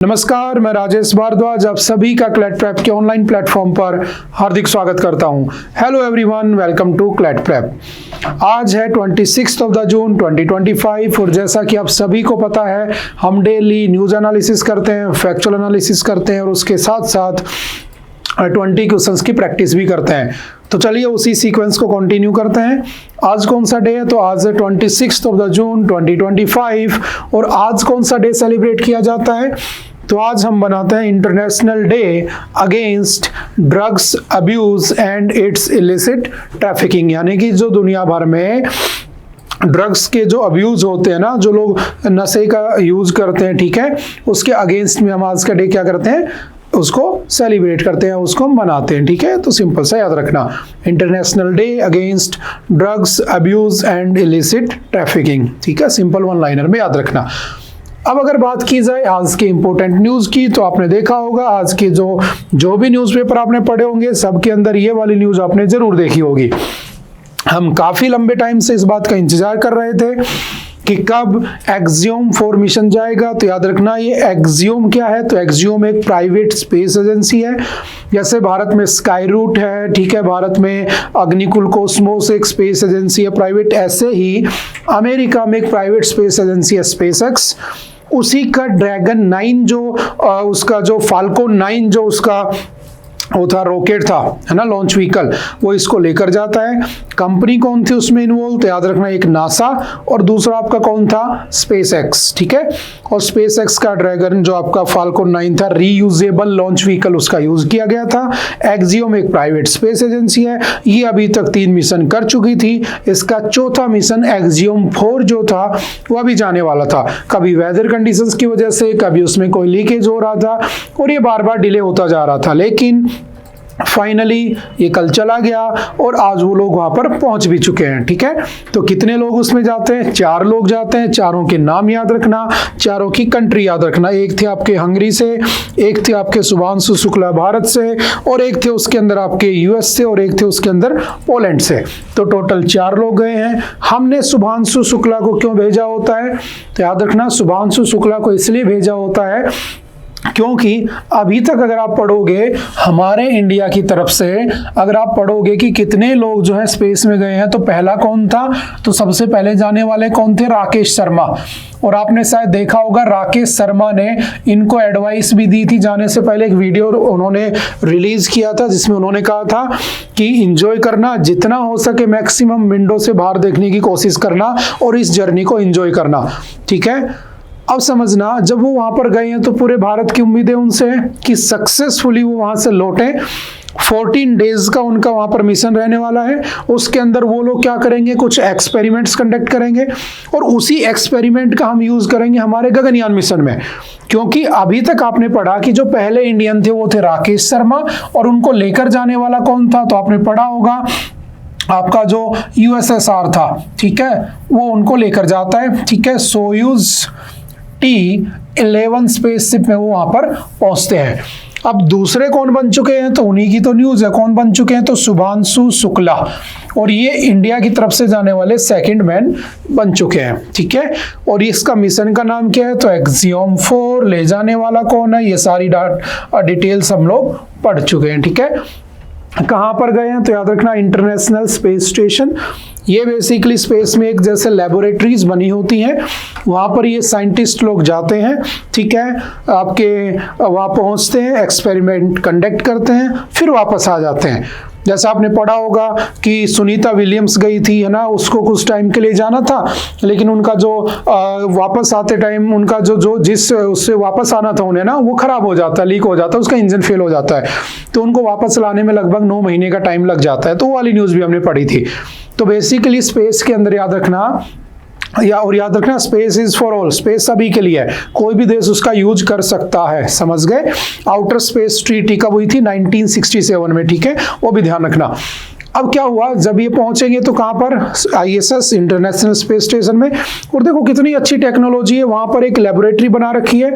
नमस्कार, मैं राजेश भारद्वाज आप सभी का क्लैट प्रेप के ऑनलाइन प्लेटफॉर्म पर हार्दिक स्वागत करता हूं। Hello everyone, welcome to CLAT prep. आज है 26 ऑफ द जून 2025 और जैसा कि आप सभी को पता है, हम डेली न्यूज़ एनालिसिस करते हैं, फैक्चुअल एनालिसिस करते हैं और उसके साथ साथ 20 क्वेश्चंस की प्रैक्टिस भी करते हैं। तो चलिए उसी सीक्वेंस को कंटिन्यू करते हैं। आज कौन सा डे है? तो आज है 26 ऑफ द जून 2025 और आज कौन सा डे सेलिब्रेट किया जाता है? तो आज हम बनाते हैं international day against drugs abuse and it's illicit trafficking, यानी कि जो दुनिया भर में ड्रग्स के जो अब्यूज होते हैं ना, जो लोग नशे का यूज करते हैं, ठीक है, उसके अगेंस्ट में हम आज का डे क्या करते हैं, उसको सेलिब्रेट करते हैं, उसको मनाते हैं। ठीक है, तो सिंपल सा याद रखना, international day against drugs abuse and illicit trafficking. ठीक है, सिंपल वन लाइनर में याद रखना। अब अगर बात की जाए आज के इंपॉर्टेंट न्यूज़ की, तो आपने देखा होगा आज के जो भी न्यूज़पेपर आपने पढ़े होंगे, सबके अंदर ये वाली न्यूज़ आपने जरूर देखी होगी। हम काफ़ी लंबे टाइम से इस बात का इंतजार कर रहे थे कि कब एक्सियोम 4 मिशन जाएगा। तो याद रखना, ये एक्सियोम क्या है? तो एक्सियोम एक प्राइवेट स्पेस एजेंसी है। जैसे भारत में स्काई रूट है, ठीक है, भारत में अग्निकुल कॉस्मोस एक स्पेस एजेंसी है प्राइवेट, ऐसे ही अमेरिका में एक प्राइवेट स्पेस एजेंसी है स्पेसएक्स। उसी का ड्रैगन 9 जो उसका जो फाल्कोन 9 जो उसका वो था, रॉकेट था, है ना, लॉन्च व्हीकल, वो इसको लेकर जाता है। कंपनी कौन थी उसमें इन्वॉल्व? तो याद रखना, एक नासा और दूसरा आपका कौन था? स्पेसएक्स। ठीक है, और स्पेसएक्स का ड्रैगन जो आपका फाल्कोन 9 था, रीयूजेबल लॉन्च व्हीकल उसका यूज किया गया था। एक्सियोम एक प्राइवेट स्पेस एजेंसी है, ये अभी तक 3 मिशन कर चुकी थी। इसका चौथा मिशन एक्सियोम 4 जो था वो अभी जाने वाला था। कभी वेदर कंडीशंस की वजह से, कभी उसमें कोई लीकेज हो रहा था और ये बार बार डिले होता जा रहा था, लेकिन फाइनली ये कल चला गया और आज वो लोग वहां पर पहुंच भी चुके हैं। ठीक है, तो कितने लोग उसमें जाते हैं? 4 लोग जाते हैं। चारों के नाम याद रखना, चारों की कंट्री याद रखना। एक थे आपके हंगरी से, एक थे आपके शुभांशु शुक्ला भारत से, और एक थे उसके अंदर आपके यूएस से, और एक थे उसके अंदर पोलैंड से। तो टोटल 4 लोग गए हैं। हमने शुभांशु शुक्ला को क्यों भेजा होता है? तो याद रखना, शुभांशु शुक्ला को इसलिए भेजा होता है क्योंकि अभी तक अगर आप पढ़ोगे हमारे इंडिया की तरफ से, अगर आप पढ़ोगे कि कितने लोग जो है स्पेस में गए हैं, तो पहला कौन था? तो सबसे पहले जाने वाले कौन थे? राकेश शर्मा। और आपने शायद देखा होगा राकेश शर्मा ने इनको एडवाइस भी दी थी जाने से पहले। एक वीडियो उन्होंने रिलीज किया था जिसमें उन्होंने कहा था कि एंजॉय करना, जितना हो सके मैक्सिमम विंडो से बाहर देखने की कोशिश करना और इस जर्नी को एंजॉय करना। ठीक है, अब समझना, जब वो वहां पर गए हैं तो पूरे भारत की उम्मीदें उनसे है कि सक्सेसफुली वो वहां से लौटे। 14 डेज का उनका वहां पर मिशन रहने वाला है। उसके अंदर वो लोग क्या करेंगे? कुछ एक्सपेरिमेंट्स कंडक्ट करेंगे और उसी एक्सपेरिमेंट का हम यूज करेंगे हमारे गगनयान मिशन में। क्योंकि अभी तक आपने पढ़ा कि जो पहले इंडियन थे वो थे राकेश शर्मा, और उनको लेकर जाने वाला कौन था? तो आपने पढ़ा होगा आपका जो यूएसएसआर था, ठीक है, वो उनको लेकर जाता है। ठीक है, सोयूज T11 स्पेसशिप में वो वहां पर पहुंचते हैं। अब दूसरे कौन बन चुके हैं? तो उन्हीं की तो न्यूज है। कौन बन चुके हैं? तो शुभांशु शुक्ला, और ये इंडिया की तरफ से जाने वाले सेकंड मैन बन चुके हैं। ठीक है, और इसका मिशन का नाम क्या है? तो एक्सियोम 4। ले जाने वाला कौन है? ये सारी डिटेल्स हम लोग पढ़ चुके हैं। ठीक है, कहाँ पर गए हैं? तो याद रखना, इंटरनेशनल स्पेस स्टेशन। ये बेसिकली स्पेस में एक जैसे लेबोरेटरीज बनी होती हैं, वहाँ पर ये साइंटिस्ट लोग जाते हैं। ठीक है, आपके वहाँ पहुँचते हैं, एक्सपेरिमेंट कंडक्ट करते हैं, फिर वापस आ जाते हैं। जैसा आपने पढ़ा होगा कि सुनीता विलियम्स गई थी, है ना, उसको कुछ टाइम के लिए जाना था, लेकिन उनका जो वापस आते टाइम उनका जो जिस उससे वापस आना था उन्हें ना, वो खराब हो जाता है, लीक हो जाता है, उसका इंजन फेल हो जाता है, तो उनको वापस लाने में लगभग 9 महीने का टाइम लग जाता है। तो वो वाली न्यूज़ भी हमने पढ़ी थी। तो बेसिकली स्पेस के अंदर याद रखना, याद रखना, space is for all, space सभी के लिए है, कोई भी देश उसका यूज कर सकता है। समझ गए? आउटर स्पेस ट्रीटी कब हुई थी? 1967 में। ठीक है, वो भी ध्यान रखना। अब क्या हुआ, जब ये पहुंचेंगे तो कहां पर, ISS इंटरनेशनल स्पेस स्टेशन में। और देखो कितनी अच्छी टेक्नोलॉजी है, वहां पर एक लेबोरेटरी बना रखी है,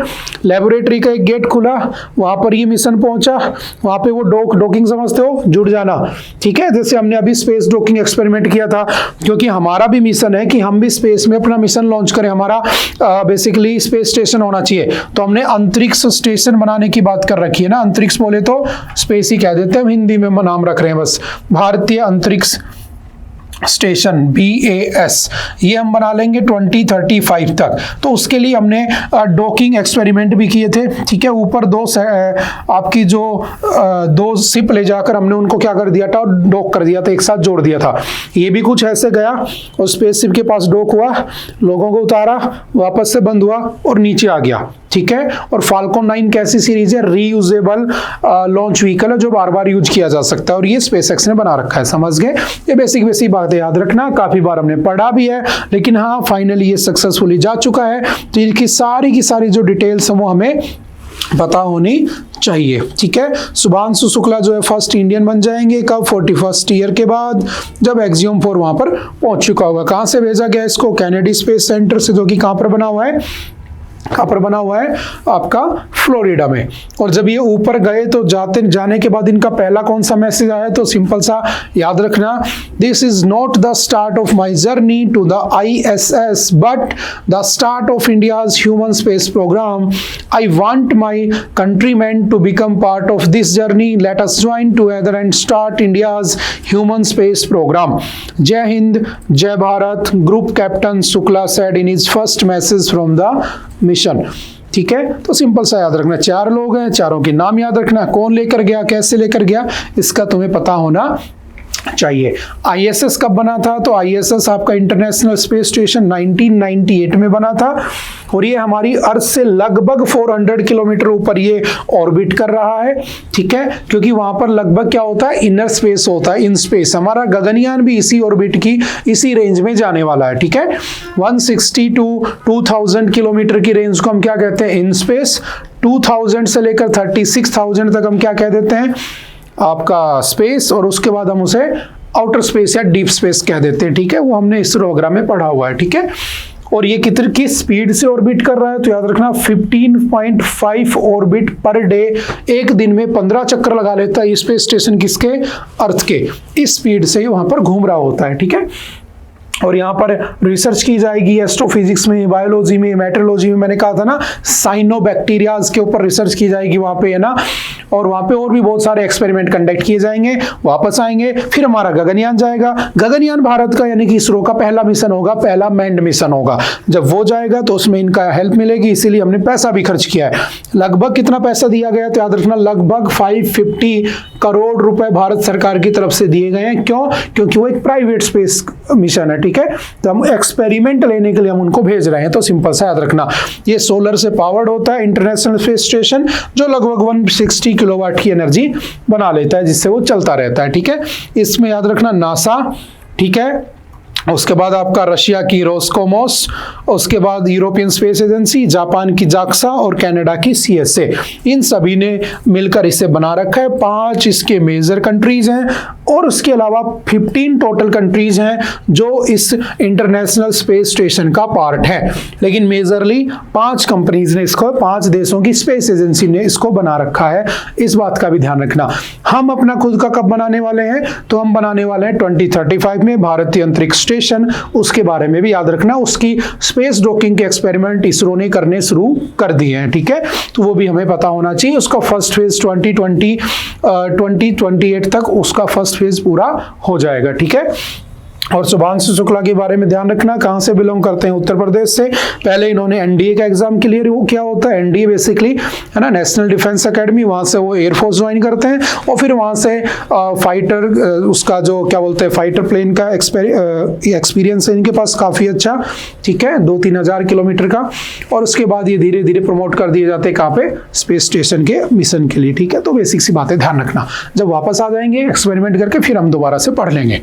लेबोरेटरी का एक गेट खुला, वहां पर ये मिशन पहुंचा, वहां पे वो डॉकिंग समझते हो, जुड़ जाना, ठीक है, जैसे हमने अभी स्पेस डॉकिंग एक्सपेरिमेंट किया था, क्योंकि हमारा भी मिशन है कि हम भी स्पेस में अपना मिशन लॉन्च करें, हमारा बेसिकली स्पेस स्टेशन होना चाहिए। तो हमने अंतरिक्ष स्टेशन बनाने की बात कर रखी है ना, अंतरिक्ष बोले तो स्पेस ही कह देते हैं, हम हिंदी में नाम रख रहे हैं बस, भारतीय अंतरिक्ष स्टेशन BAS, ये हम बना लेंगे 2035 तक। तो उसके लिए हमने डॉकिंग एक्सपेरिमेंट भी किए थे, ठीक है, ऊपर आपकी जो दो शिप ले जाकर हमने उनको क्या कर दिया था, डॉक कर दिया था, एक साथ जोड़ दिया था। ये भी कुछ ऐसे गया और स्पेस शिप के पास डॉक हुआ, लोगों को उतारा, वापस से बंद हुआ और नीचे आ गया, ठीक है। और फाल्कन 9 कैसी सीरीज है, रीयूजेबल लॉन्च व्हीकल है जो बार बार यूज किया जा सकता है, और ये स्पेसएक्स ने बना रखा है, समझ गए। ये बेसिक बातें याद रखना, काफी बार हमने पढ़ा भी है, लेकिन हाँ फाइनली ये सक्सेसफुली जा चुका है। तो इनकी सारी की सारी जो डिटेल्स है वो हमें पता होनी चाहिए, ठीक है। शुभांशु शुक्ला जो है फर्स्ट इंडियन बन जाएंगे कब, 41st ईयर के बाद, जब एक्सियम 4 वहां पर पहुंच चुका होगा। कहां से भेजा गया इसको, कैनेडी स्पेस सेंटर से, जो कि कहां पर बना हुआ है, कहां पर बना हुआ है आपका फ्लोरिडा में। और जब ये ऊपर गए तो जाने के बाद इनका पहला कौन सा मैसेज आया, तो सिंपल सा याद रखना, this is not the start of my journey to the ISS but the start of India's human space programme. I want my countrymen to become part of this journey, let us join together and start India's human space programme. जय हिंद, जय Bharat, group captain Shukla said in his first message from the mission, ठीक है। तो simple सा याद रखना, 4 लोग हैं, चारों के नाम याद रखना, कौन लेकर गया, कैसे लेकर गया, इसका तुम्हें पता होना चाहिए। ISS कब बना था, तो ISS आपका इंटरनेशनल स्पेस स्टेशन 1998 में बना था, और ये हमारी अर्थ से लगभग 400 किलोमीटर ऊपर ये ऑर्बिट कर रहा है, ठीक है, क्योंकि वहां पर लगभग क्या होता है, इनर स्पेस होता है, इन स्पेस। हमारा गगनयान भी इसी ऑर्बिट की इसी रेंज में जाने वाला है, ठीक है। 160 to 2000 किलोमीटर की रेंज को हम क्या कहते हैं, इन स्पेस। 2000 से लेकर 36,000 तक हम क्या कह देते हैं, आपका स्पेस, और उसके बाद हम उसे आउटर स्पेस या डीप स्पेस कह देते हैं, ठीक है। वो हमने इसरो वगैरह में पढ़ा हुआ है, ठीक है। और ये किस स्पीड से ऑर्बिट कर रहा है, तो याद रखना 15.5 ऑर्बिट पर डे, एक दिन में 15 चक्कर लगा लेता है स्पेस स्टेशन, किसके, अर्थ के। इस स्पीड से ही वहां पर घूम रहा होता है, ठीक है। और यहाँ पर रिसर्च की जाएगी एस्ट्रोफिजिक्स में, बायोलॉजी में, मेट्रोलॉजी में, मैंने कहा था ना साइनोबैक्टीरियाज के ऊपर रिसर्च की जाएगी वहाँ पे, है ना। और वहाँ पे और भी बहुत सारे एक्सपेरिमेंट कंडक्ट किए जाएंगे, वापस आएंगे, फिर हमारा गगनयान जाएगा। गगनयान भारत का यानी कि इसरो का पहला मिशन होगा, पहला मैन्ड मिशन होगा। जब वो जाएगा तो उसमें इनका हेल्प मिलेगी, इसीलिए हमने पैसा भी खर्च किया है। लगभग कितना पैसा दिया गया, तो याद रखना लगभग 550 करोड़ रुपए भारत सरकार की तरफ से दिए गए हैं। क्यों, क्योंकि वो एक प्राइवेट स्पेस मिशन है, ठीक है। तो हम एक्सपेरिमेंट लेने के लिए हम उनको भेज रहे हैं, तो सिंपल सा याद रखना, ये सोलर से पावर्ड होता है इंटरनेशनल स्पेस स्टेशन, जो लगभग 160 किलोवाट की एनर्जी बना लेता है, जिससे वो चलता रहता है, ठीक है। इसमें याद रखना नासा, ठीक है, उसके बाद आपका रशिया की रोस्कोमोस, उसके बाद यूरोपियन स्पेस एजेंसी, जापान की जाक्सा और कनाडा की CSA, इन सभी ने मिलकर इसे बना रखा है। 5 इसके मेजर कंट्रीज हैं, और उसके अलावा 15 टोटल कंट्रीज हैं जो इस इंटरनेशनल स्पेस स्टेशन का पार्ट है। लेकिन मेजरली 5 कंपनीज ने इसको, 5 देशों की स्पेस एजेंसी ने इसको बना रखा है, इस बात का भी ध्यान रखना। हम अपना खुद का कब बनाने वाले हैं, तो हम बनाने वाले हैं 2035 में भारतीय अंतरिक्ष स्टेशन, उसके बारे में भी याद रखना। उसकी स्पेस डॉकिंग के एक्सपेरिमेंट इसरो ने करने शुरू कर दिए हैं, ठीक है। तो वो भी हमें पता होना चाहिए। उसका फर्स्ट फेज 2028 तक उसका फर्स्ट फेज पूरा हो जाएगा, ठीक है। और शुभांशु शुक्ला के बारे में ध्यान रखना, कहां से बिलोंग करते हैं, उत्तर प्रदेश से। पहले इन्होंने NDA का एग्जाम क्लियर, वो क्या होता है NDA बेसिकली, है ना, नेशनल डिफेंस एकेडमी, वहां से वो एयरफोर्स ज्वाइन करते हैं, और फिर वहां से फाइटर, उसका जो क्या बोलते हैं फाइटर प्लेन का एक्सपीरियंस है इनके पास काफी अच्छा, ठीक है, 2-3 हजार किलोमीटर का। और उसके बाद ये धीरे धीरे प्रमोट कर दिए जाते हैं कहाँ पे, स्पेस स्टेशन के मिशन के लिए, ठीक है। तो बेसिक सी बातें ध्यान रखना, जब वापस आ जाएंगे एक्सपेरिमेंट करके फिर हम दोबारा से पढ़ लेंगे।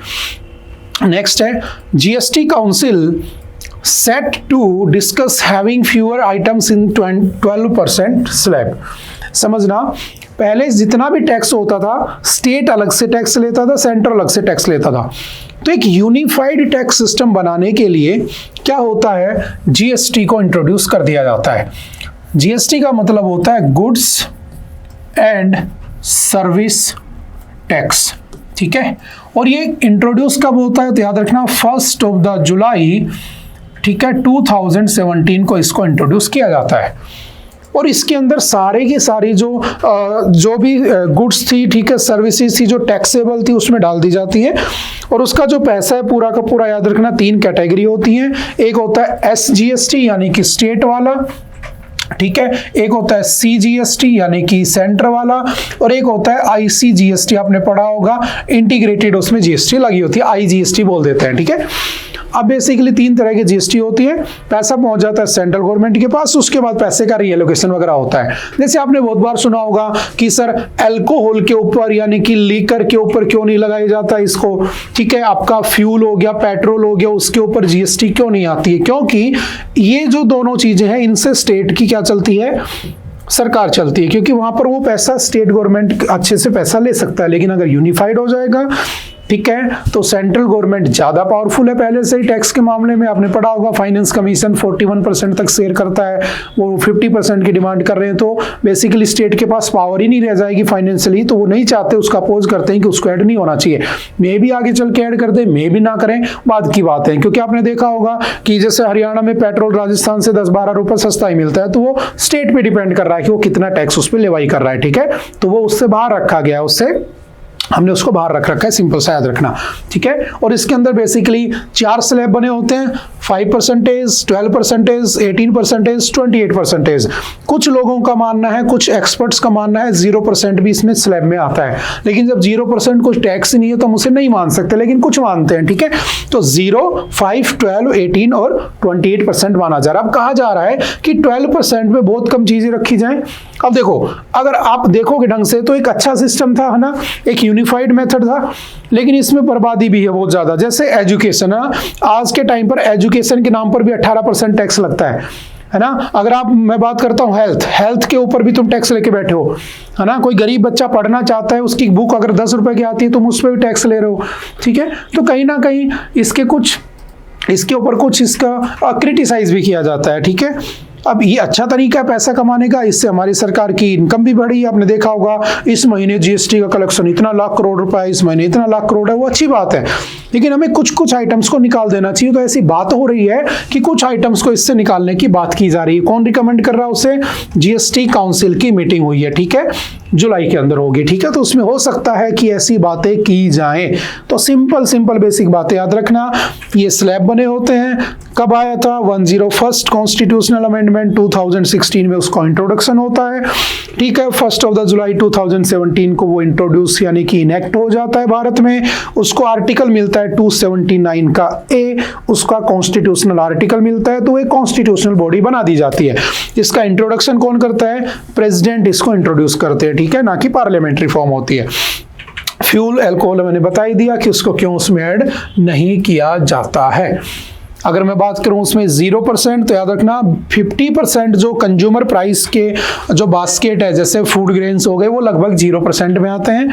नेक्स्ट है GST council set to discuss having fewer items in 12% slab. समझना, पहले जितना भी टैक्स होता था स्टेट अलग से टैक्स लेता था, सेंटर अलग से टैक्स लेता था। तो एक यूनिफाइड टैक्स सिस्टम बनाने के लिए क्या होता है, जीएसटी को इंट्रोड्यूस कर दिया जाता है। जीएसटी का मतलब होता है गुड्स एंड सर्विस टैक्स, ठीक है। और ये इंट्रोड्यूस कब होता है तो याद रखना 1 जुलाई, ठीक है, 2017 को इसको इंट्रोड्यूस किया जाता है। और इसके अंदर सारे की सारी जो भी गुड्स थी, ठीक है, सर्विसेज थी जो टैक्सेबल थी उसमें डाल दी जाती है। और उसका जो पैसा है पूरा का पूरा याद रखना 3 कैटेगरी होती हैं। एक होता है SGST यानी कि स्टेट वाला, ठीक है, एक होता है CGST यानी कि सेंटर वाला, और एक होता है ICGST, आपने पढ़ा होगा इंटीग्रेटेड, उसमें GST लगी होती है, IGST बोल देते हैं, ठीक है। अब बेसिकली 3 तरह की GST होती है। पैसा पहुंच जाता है सेंट्रल गवर्नमेंट के पास, उसके बाद पैसे का रीएलोकेशन वगैरह होता है। जैसे आपने बहुत बार सुना होगा कि सर अल्कोहल के ऊपर यानी कि लीकर के ऊपर क्यों नहीं लगाया जाता इसको, ठीक है, आपका फ्यूल हो गया, पेट्रोल हो गया, उसके ऊपर GST क्यों नहीं आती है, क्योंकि ये जो दोनों चीजें हैं इनसे स्टेट की क्या चलती है, सरकार चलती है, क्योंकि वहां पर वो पैसा स्टेट गवर्नमेंट अच्छे से पैसा ले सकता है। लेकिन अगर यूनिफाइड हो जाएगा, ठीक है, तो सेंट्रल गवर्नमेंट ज्यादा पावरफुल है पहले से ही टैक्स के मामले में। आपने पढ़ा होगा फाइनेंस कमीशन 41% तक शेयर करता है, वो 50% की डिमांड कर रहे हैं, तो बेसिकली स्टेट के पास पावर ही नहीं रह जाएगी फाइनेंशियली, तो वो नहीं चाहते, उसका अपोज करते हैं कि उसको ऐड नहीं होना चाहिए। मे भी आगे चल के ऐड कर दे, मे भी ना करें, बाद की बात है। क्योंकि आपने देखा होगा कि जैसे हरियाणा में पेट्रोल राजस्थान से 10-12 रुपए सस्ता ही मिलता है, तो वो स्टेट पे डिपेंड कर रहा है कि वो कितना टैक्स उस पर लेवाई कर रहा है, ठीक है, तो वो उससे बाहर रखा गया है, उससे हमने उसको बाहर रख रखा है, सिंपल सा याद रखना, ठीक है। और इसके अंदर बेसिकली 4 स्लैब बने होते हैं, 5%, 12%, 18%, 28%। कुछ लोगों का मानना है, कुछ एक्सपर्ट्स का मानना है 0% भी इसमें स्लैब में आता है। लेकिन जब 0% कुछ टैक्स नहीं है तो हम उसे नहीं मान सकते, लेकिन कुछ मानते हैं, ठीक है। तो 0, 5, 12, 18 और 28% माना जा रहा है। अब कहा जा रहा है कि 12% में बहुत कम चीजें रखी जाएं। अब देखो, अगर आप देखोगे ढंग से तो एक अच्छा सिस्टम था, है ना, एक यूनिफाइड मेथड था, लेकिन इसमें बर्बादी भी है बहुत ज्यादा। जैसे एजुकेशन, आज के टाइम पर एजुकेशन के नाम पर भी 18% टैक्स लगता है ना। अगर मैं बात करता हूँ हेल्थ के ऊपर भी तुम टैक्स लेके बैठे हो, है ना। कोई गरीब बच्चा पढ़ना चाहता है, उसकी बुक अगर 10 रुपए की आती है, तुम उस पर भी टैक्स ले रहे हो, ठीक है। तो कहीं ना कहीं इसके ऊपर कुछ इसका क्रिटिसाइज भी किया जाता है, ठीक है। अब ये अच्छा तरीका है पैसा कमाने का, इससे हमारी सरकार की इनकम भी बढ़ी है। आपने देखा होगा इस महीने जीएसटी का कलेक्शन इतना लाख करोड़ रुपए, इस महीने इतना लाख करोड़ है, वो अच्छी बात है। लेकिन हमें कुछ कुछ आइटम्स को निकाल देना चाहिए। तो ऐसी बात हो रही है कि कुछ आइटम्स को इससे निकालने की बात की जा रही है। कौन रिकमेंड कर रहा है उसे? जीएसटी काउंसिल की मीटिंग हुई है, ठीक है, जुलाई के अंदर होगी, ठीक है। तो उसमें हो सकता है कि ऐसी बातें की जाएं। तो सिंपल बेसिक बातें याद रखना। ये स्लैब बने होते हैं। कब आया था? 101st कॉन्स्टिट्यूशनल अमेंडमेंट 2016 में उसका इंट्रोडक्शन होता है, ठीक है। 1 जुलाई 2017 को वो इंट्रोड्यूस यानी कि इनेक्ट हो जाता है भारत में। उसको आर्टिकल मिलता है 279 का ए, उसका कॉन्स्टिट्यूशनल आर्टिकल मिलता है, तो एक कॉन्स्टिट्यूशनल बॉडी बना दी जाती है। इसका इंट्रोडक्शन कौन करता है? प्रेसिडेंट इसको इंट्रोड्यूस करते हैं, ठीक है, ना कि पार्लियामेंट्री फॉर्म होती है। फ्यूल अल्कोहल मैंने बता ही दिया कि उसको क्यों उसमें ऐड नहीं किया जाता है। अगर मैं बात करूं उसमें 0%, तो याद रखना 50% जो कंज्यूमर प्राइस के जो बास्केट है, जैसे फूड ग्रेन्स हो गए, वो लगभग 0% में आते हैं।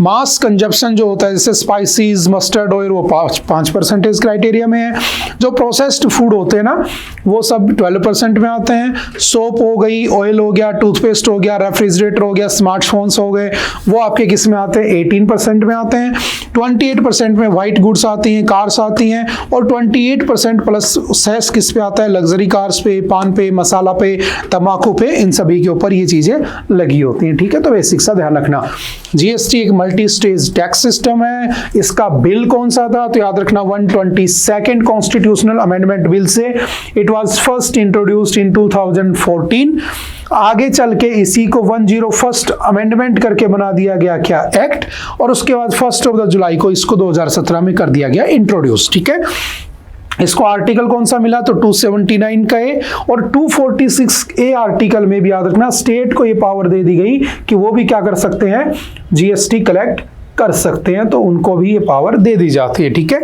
मास कंजप्शन जो होता है, जैसे स्पाइसेस, मस्टर्ड ऑयल, वो 5% क्राइटेरिया में है। जो प्रोसेस्ड फूड होते हैं ना, वो सब 12% में आते हैं। सोप हो गई, ऑयल हो गया, टूथपेस्ट हो गया, रेफ्रिजरेटर हो गया, स्मार्टफोन्स हो गए, वो आपके किस में आते हैं? 18% में आते हैं। 28% में व्हाइट गुड्स आती हैं, कार्स आती हैं, और 28% प्लस सेस किस पे आता है? लग्जरी कार्स पे, पान पे, मसाला पे, तंबाकू पे, इन सभी के ऊपर ये चीजें लगी होती हैं, ठीक है। तो बेसिक सा ध्यान रखना। जीएसटी एक मल्टी स्टेज टैक्स सिस्टम है। इसका बिल कौन सा था? तो याद रखना 122nd कॉन्स्टिट्यूशनल अमेंडमेंट बिल से। It was first introduced in 2014। आगे चल के इसी को 101st अमेंडमेंट करके बना दिया गया क्या? एक्ट। और उसके बाद 1 जुलाई को इसको 2017 में कर दिया गया इंट्रोड्यूस, ठीक है। इसको आर्टिकल कौन सा मिला? तो 279 का ए, और 246 ए आर्टिकल में भी याद रखना स्टेट को ये पावर दे दी गई कि वो भी क्या कर सकते हैं? जीएसटी कलेक्ट कर सकते हैं, तो उनको भी ये पावर दे दी जाती है, ठीक है।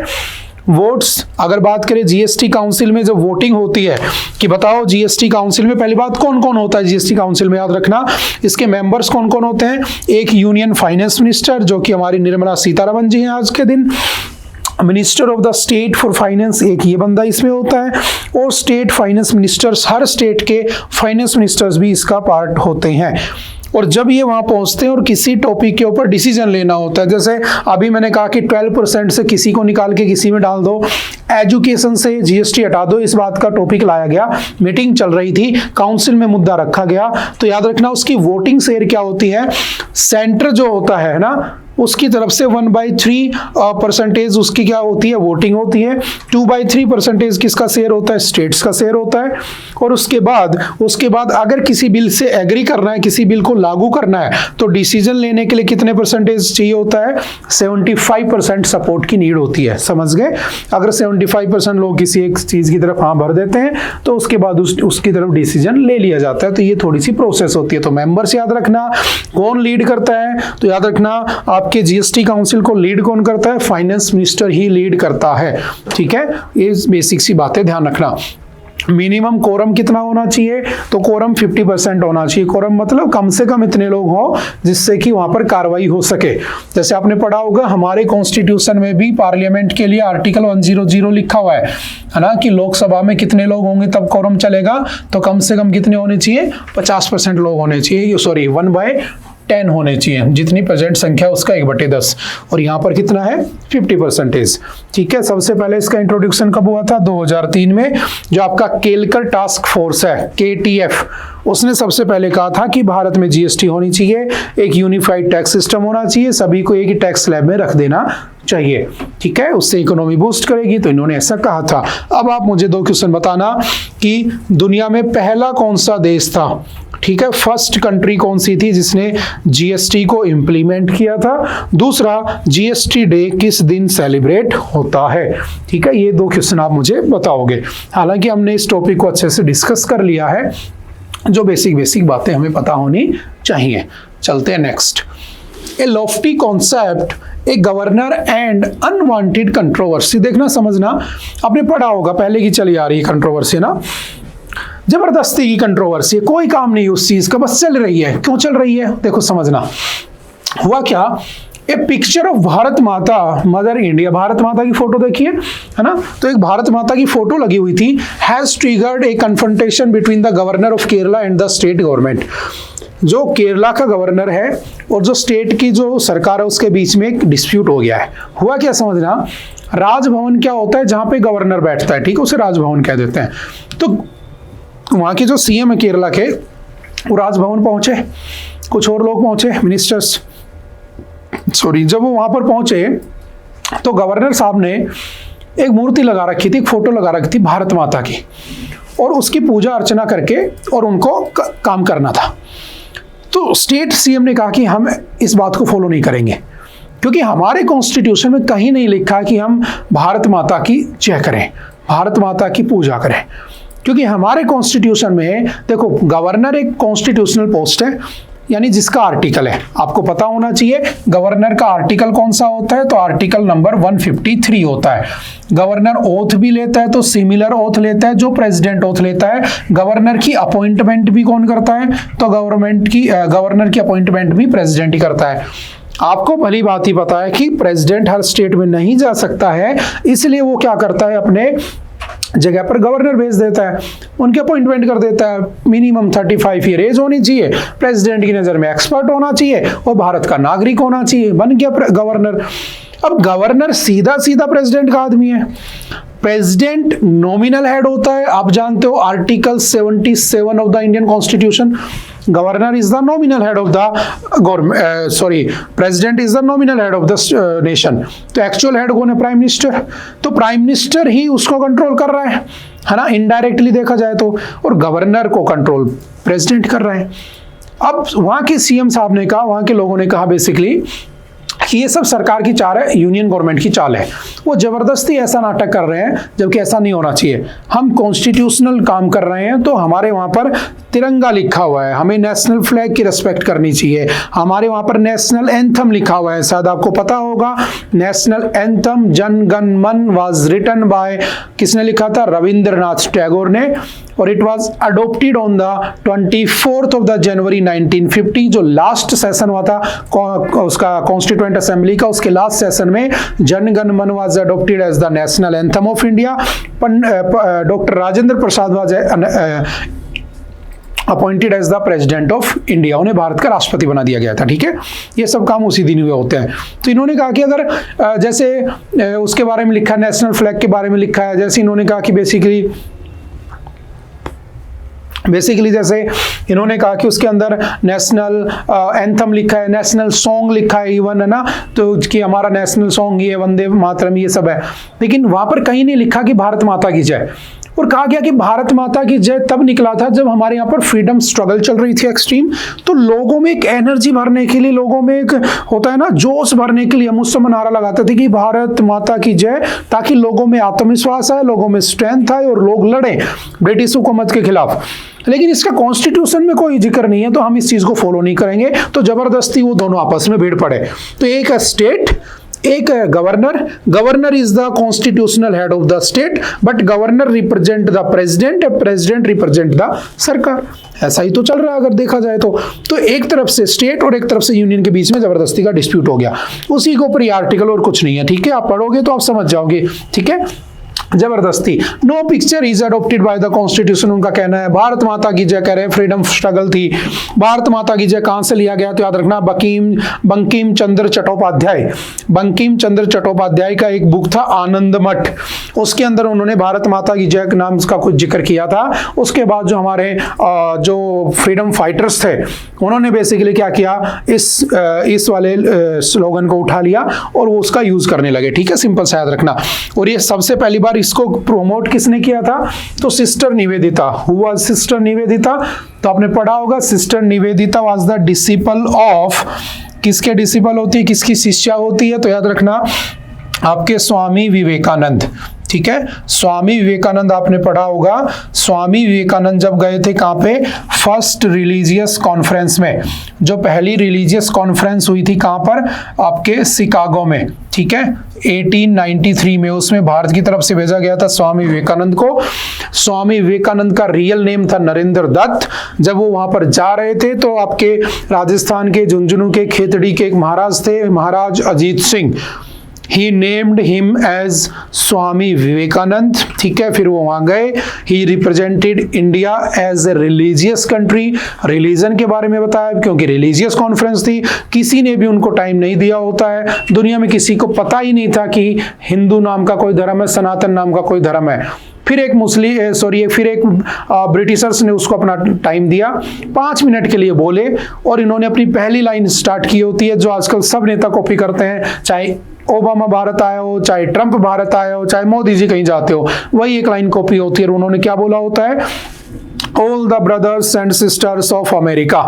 वोट्स, अगर बात करें जीएसटी काउंसिल में जब वोटिंग होती है कि बताओ जीएसटी काउंसिल में पहली बात कौन कौन होता है जीएसटी काउंसिल में, याद रखना इसके मेंबर्स कौन कौन होते हैं। एक यूनियन फाइनेंस मिनिस्टर जो कि हमारी निर्मला सीतारमण जी हैं आज के दिन, minister of the state for finance एक ये बंदा इसमें होता है, और स्टेट फाइनेंस मिनिस्टर्स, हर स्टेट के फाइनेंस मिनिस्टर्स भी इसका पार्ट होते हैं। और जब ये वहां पहुंचते हैं और किसी टॉपिक के ऊपर डिसीजन लेना होता है, जैसे अभी मैंने कहा कि 12% से किसी को निकाल के किसी में डाल दो, एजुकेशन से जीएसटी हटा दो, इस बात का टॉपिक लाया गया, मीटिंग चल रही थी, काउंसिल में मुद्दा रखा गया, तो याद रखना उसकी वोटिंग शेयर क्या होती है, सेंटर जो होता है ना उसकी तरफ से 1/3% उसकी क्या होती है, वोटिंग होती है। 2/3% किसका शेयर होता है, स्टेट्स का शेयर होता है। और उसके बाद अगर किसी बिल से एग्री करना है, किसी बिल को लागू करना है, तो डिसीजन लेने के लिए कितने परसेंटेज चाहिए होता है, 75% सपोर्ट की नीड होती है। समझ गए? अगर 75% लोग किसी एक चीज की तरफ हाँ भर देते हैं तो उसके बाद उसकी तरफ डिसीजन ले लिया जाता है। तो ये थोड़ी सी प्रोसेस होती है। तो मेंबर्स याद रखना, कौन लीड करता है, तो याद रखना आपके जीएसटी काउंसिल को लीड कौन करता है, फाइनेंस मिनिस्टर ही लीड करता है। ठीक है, ये बेसिक सी बातें ध्यान रखना। मिनिमम कोरम कितना होना चाहिए, तो कोरम 50% होना चाहिए। कोरम मतलब कम से कम इतने लोग हों जिससे कि वहां पर कार्रवाई हो सके। जैसे आपने पढ़ा होगा हमारे कॉन्स्टिट्यूशन में भी पार्लियामेंट के लिए आर्टिकल 100 लिखा हुआ है ना, कि लोकसभा में कितने लोग होंगे तब कोरम चलेगा, तो कम से कम कितने होने चाहिए, 50% लोग होने चाहिए, सॉरी 1/10 होने चाहिए, जितनी प्रेजेंट संख्या उसका 1/10, और यहाँ पर कितना है 50%। ठीक है, सबसे पहले इसका इंट्रोडक्शन कब हुआ था, 2003 में, जो आपका केलकर टास्क फोर्स है KTF, उसने सबसे पहले कहा था कि भारत में जीएसटी होनी चाहिए, एक यूनिफाइड टैक्स सिस्टम होना चाहिए, सभी को एक ही टैक्स स्लैब में रख देना चाहिए। ठीक है, उससे इकोनॉमी बूस्ट करेगी, तो इन्होंने ऐसा कहा था। अब आप मुझे 2 क्वेश्चन बताना कि दुनिया में पहला कौन सा देश था, ठीक है, फर्स्ट कंट्री कौन सी थी जिसने जीएसटी को इंप्लीमेंट किया था, दूसरा जीएसटी डे किस दिन सेलिब्रेट होता है। ठीक है, ये 2 क्वेश्चन आप मुझे बताओगे। हालांकि हमने इस टॉपिक को अच्छे से डिस्कस कर लिया है, जो बेसिक बातें हमें पता होनी चाहिए। चलते हैं next. A Lofty concept, a governor and unwanted controversy. देखना समझना, आपने पढ़ा होगा पहले की चली आ रही है कंट्रोवर्सी ना, जबरदस्ती की कंट्रोवर्सी है, कोई काम नहीं उस चीज का, बस चल रही है। क्यों चल रही है, देखो समझना। हुआ क्या, ए पिक्चर ऑफ भारत माता, मदर इंडिया, भारत माता की फोटो देखिए, है ना, तो एक भारत माता की फोटो लगी हुई थी, has triggered A confrontation between the governor of Kerala and the state government. जो केरला का गवर्नर है और जो स्टेट की जो सरकार है उसके बीच में एक डिस्प्यूट हो गया है। हुआ क्या समझना, राजभवन क्या होता है, जहां पे गवर्नर बैठता है, ठीक है, उसे राजभवन कह देते हैं। तो वहां के जो सीएम है केरला के, वो राजभवन पहुंचे, कुछ और लोग पहुंचे, मिनिस्टर्स, सॉरी, जब वो वहां पर पहुंचे तो गवर्नर साहब ने एक मूर्ति लगा रखी थी, एक फोटो लगा रखी थी भारत माता की, और उसकी पूजा अर्चना करके और उनको काम करना था। तो स्टेट सीएम ने कहा कि हम इस बात को फॉलो नहीं करेंगे, क्योंकि हमारे कॉन्स्टिट्यूशन में कहीं नहीं लिखा कि हम भारत माता की जय करें, भारत माता की पूजा करें। क्योंकि हमारे कॉन्स्टिट्यूशन में देखो, गवर्नर एक कॉन्स्टिट्यूशनल पोस्ट है, यानी जिसका आर्टिकल है, आपको पता होना चाहिए गवर्नर का आर्टिकल कौन सा होता है, तो आर्टिकल नंबर 153 होता है। गवर्नर ओथ भी लेता है तो सिमिलर ओथ लेता है जो प्रेसिडेंट ओथ लेता है। गवर्नर की अपॉइंटमेंट भी कौन करता है, तो गवर्नर की अपॉइंटमेंट भी प्रेसिडेंट ही करता है। आपको भली बात ही पता है कि प्रेसिडेंट हर स्टेट में नहीं जा सकता है, इसलिए वो क्या करता है, अपने जगह पर गवर्नर भेज देता है, उनके अपॉइंटमेंट कर देता है। मिनिमम 35 ईयर एज होनी चाहिए, प्रेसिडेंट की नजर में एक्सपर्ट होना चाहिए और भारत का नागरिक होना चाहिए, बन गया गवर्नर। अब गवर्नर सीधा प्रेसिडेंट का आदमी है। प्रेसिडेंट नॉमिनल हेड होता है, आप जानते हो article 77 of the Indian constitution, governor is the nominal head of the president is the nominal head of the nation. तो एक्चुअल हेड कौन है, प्राइम मिनिस्टर। तो प्राइम मिनिस्टर ही उसको कंट्रोल कर रहा है ना, इनडायरेक्टली देखा जाए तो, और गवर्नर को कंट्रोल प्रेसिडेंट कर रहा है। अब वहां के सीएम साहब ने कहा, वहां के लोगों ने कहा बेसिकली कि ये सब सरकार की चाल है, यूनियन गवर्नमेंट की चाल है, वो जबरदस्ती ऐसा नाटक कर रहे हैं, जबकि ऐसा नहीं होना चाहिए। हम कॉन्स्टिट्यूशनल काम कर रहे हैं, तो हमारे वहां पर तिरंगा लिखा हुआ है, हमें नेशनल फ्लैग की रिस्पेक्ट करनी चाहिए। हमारे वहां पर नेशनल एंथम लिखा हुआ है, शायद आपको पता होगा। नेशनल एंथम जन Gana Mana was written by, किसने लिखा था? रविंद्रनाथ टैगोर ने। और it was adopted on the 24th of जनवरी 1950, जो लास्ट सेशन हुआ था उसका कॉन्स्टिट्यूएंट असेंबली का, उसके लास्ट सेशन में Jana Gana Mana was adopted as the national anthem of India. Doctor Rajendra Prasad was appointed as the president of India, उन्हें भारत का राष्ट्रपति बना दिया गया था। ठीक है, ये सब काम उसी दिन हुए होते हैं। तो इन्होंने कहा कि अगर जैसे उसके बारे में लिखा, नेशनल फ्लैग के बारे में लिखा है, जैसे इन्होंने कहा कि बेसिकली जैसे इन्होंने कहा कि उसके अंदर नेशनल एंथम लिखा है, नेशनल सॉन्ग लिखा है इवन, है ना, तो कि हमारा नेशनल सॉन्ग ये वंदे मातरम ये सब है, लेकिन वहां पर कहीं नहीं लिखा कि भारत माता की जय। और कहा गया कि भारत माता की जय तब निकला था जब हमारे यहाँ पर फ्रीडम स्ट्रगल चल रही थी एक्सट्रीम, तो लोगों में एक एनर्जी भरने के लिए, लोगों में एक होता है ना जोश भरने के लिए हम उस समय नारा लगाते थे कि भारत माता की जय, ताकि लोगों में आत्मविश्वास आए, लोगों में स्ट्रेंथ आए और लोग लड़े ब्रिटिश हुकूमत के खिलाफ। लेकिन इसका कॉन्स्टिट्यूशन में कोई जिक्र नहीं है, तो हम इस चीज को फॉलो नहीं करेंगे, तो जबरदस्ती वो दोनों आपस में भिड़ पड़े। तो एक स्टेट, एक governor, governor is the constitutional head of the state, but governor represent the president, president represent the सरकार। ऐसा ही तो चल रहा है अगर देखा जाए तो एक तरफ से स्टेट और एक तरफ से यूनियन के बीच में जबरदस्ती का डिस्प्यूट हो गया, उसी के ऊपर ये आर्टिकल और कुछ नहीं है। ठीक है, आप पढ़ोगे तो आप समझ जाओगे। ठीक है, जबरदस्ती। No picture is adopted by the constitution, उनका कहना है। भारत माता की जय कह रहे हैं, फ्रीडम स्ट्रगल थी। भारत माता की जय कहां से लिया गया तो याद रखना, बंकिम चंद्र चट्टोपाध्याय, बंकिम चंद्र चट्टोपाध्याय का एक बुक था आनंद मठ, उसके अंदर उन्होंने भारत माता की जय नाम का कुछ जिक्र किया था। उसके बाद जो हमारे जो फ्रीडम फाइटर्स थे उन्होंने बेसिकली क्या किया, इस वाले स्लोगन को उठा लिया और वो उसका यूज करने लगे। ठीक है, सिंपल सा याद रखना। और ये सबसे पहली बार इसको प्रोमोट किसने किया था, तो sister Nivedita. Who was sister Nivedita, तो आपने पढ़ा होगा, sister Nivedita was the disciple of, किसके डिसिपल होती है, किसकी शिष्या होती है, तो याद रखना आपके स्वामी विवेकानंद। ठीक है, स्वामी विवेकानंद आपने पढ़ा होगा। स्वामी विवेकानंद जब गए थे कहां पे, फर्स्ट रिलीजियस कॉन्फ्रेंस में, जो पहली रिलीजियस कॉन्फ्रेंस हुई थी कहां पर, आपके शिकागो में। ठीक है, 1893 में, उसमें भारत की तरफ से भेजा गया था स्वामी विवेकानंद को। स्वामी विवेकानंद का रियल नेम था नरेंद्र दत्त। जब वो वहां पर जा रहे थे तो आपके राजस्थान के झुंझुनू के खेतड़ी के एक महाराज थे, महाराज Ajit Singh, He named him as Swami Vivekananda. ठीक है, फिर वो वहां गए। He represented India as a religious country, religion के बारे में बताया, क्योंकि रिलीजियस कॉन्फ्रेंस थी, किसी ने भी उनको टाइम नहीं दिया होता है, दुनिया में किसी को पता ही नहीं था कि हिंदू नाम का कोई धर्म है, सनातन नाम का कोई धर्म है। फिर एक ब्रिटिशर्स ने उसको अपना टाइम दिया, 5 मिनट के लिए बोले, और इन्होंने अपनी पहली लाइन स्टार्ट की होती है, जो आजकल सब नेता कॉपी करते हैं, चाहे ओबामा भारत आया हो, चाहे ट्रंप भारत आया हो, चाहे मोदी जी कहीं जाते हो, वही एक लाइन कॉपी होती है। और उन्होंने क्या बोला होता है, all the brothers and sisters of America,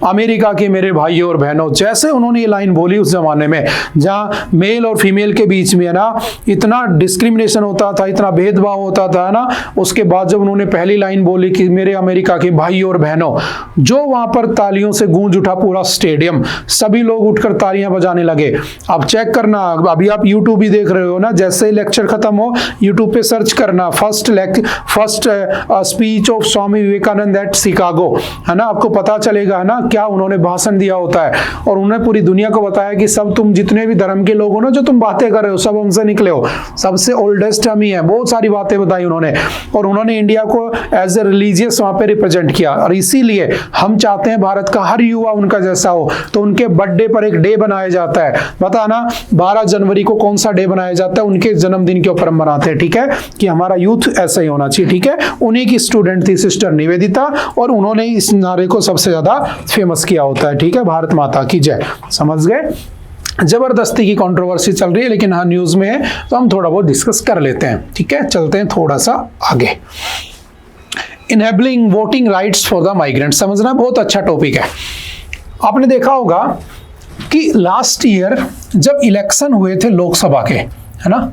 America के मेरे भाइयों और बहनों। जैसे उन्होंने ये लाइन बोली उस जमाने में, जहाँ मेल और फीमेल के बीच में ना इतना डिस्क्रिमिनेशन होता था, इतना भेदभाव होता था ना, उसके बाद जब उन्होंने पहली लाइन बोली कि मेरे अमेरिका के भाइयों और बहनों, जो वहां पर तालियों से गूंज उठा पूरा स्टेडियम, सभी लोग उठकर तालियां बजाने लगे। अब चेक करना, अभी आप यूट्यूब ही देख रहे हो ना, जैसे लेक्चर खत्म हो यूट्यूब पे सर्च करना first speech of Swami Vivekananda at Chicago, है ना, आपको पता चलेगा ना क्या उन्होंने भाषण दिया होता है। और उन्होंने पूरी दुनिया को बताया कि सब तुम जितने भी धर्म के लोग हो ना, जो तुम बातें कर रहे हो, सब हमसे निकले हो, सबसे ओल्डेस्ट हम ही है। बहुत सारी बातें बताई उन्होंने, और उन्होंने इंडिया को एज ए रिलीजियस वहां पे रिप्रेजेंट किया। और इसीलिए हम चाहते हैं भारत का हर युवा उनका जैसा हो, तो उनके बर्थडे पर एक डे बनाया जाता है। पता ना 12 जनवरी को कौन सा डे बनाया जाता है, उनके जन्मदिन के ऊपर हम मनाते हैं। ठीक है, कि हमारा यूथ ऐसा ही होना चाहिए। ठीक है, उन्हीं की स्टूडेंट थी सिस्टर निवेदिता, और उन्होंने इस नारे को सबसे ज्यादा फेमस किया होता है। ठीक है, भारत माता की जय। समझ गए, जबरदस्ती की कंट्रोवर्सी चल रही है, लेकिन हाँ न्यूज में है तो हम थोड़ा बहुत डिस्कस कर लेते हैं। ठीक है, चलते हैं थोड़ा सा आगे। Enabling voting rights for the migrant, समझना बहुत अच्छा टॉपिक है। आपने देखा होगा कि लास्ट ईयर जब इलेक्शन हुए थे लोकसभा के, है ना,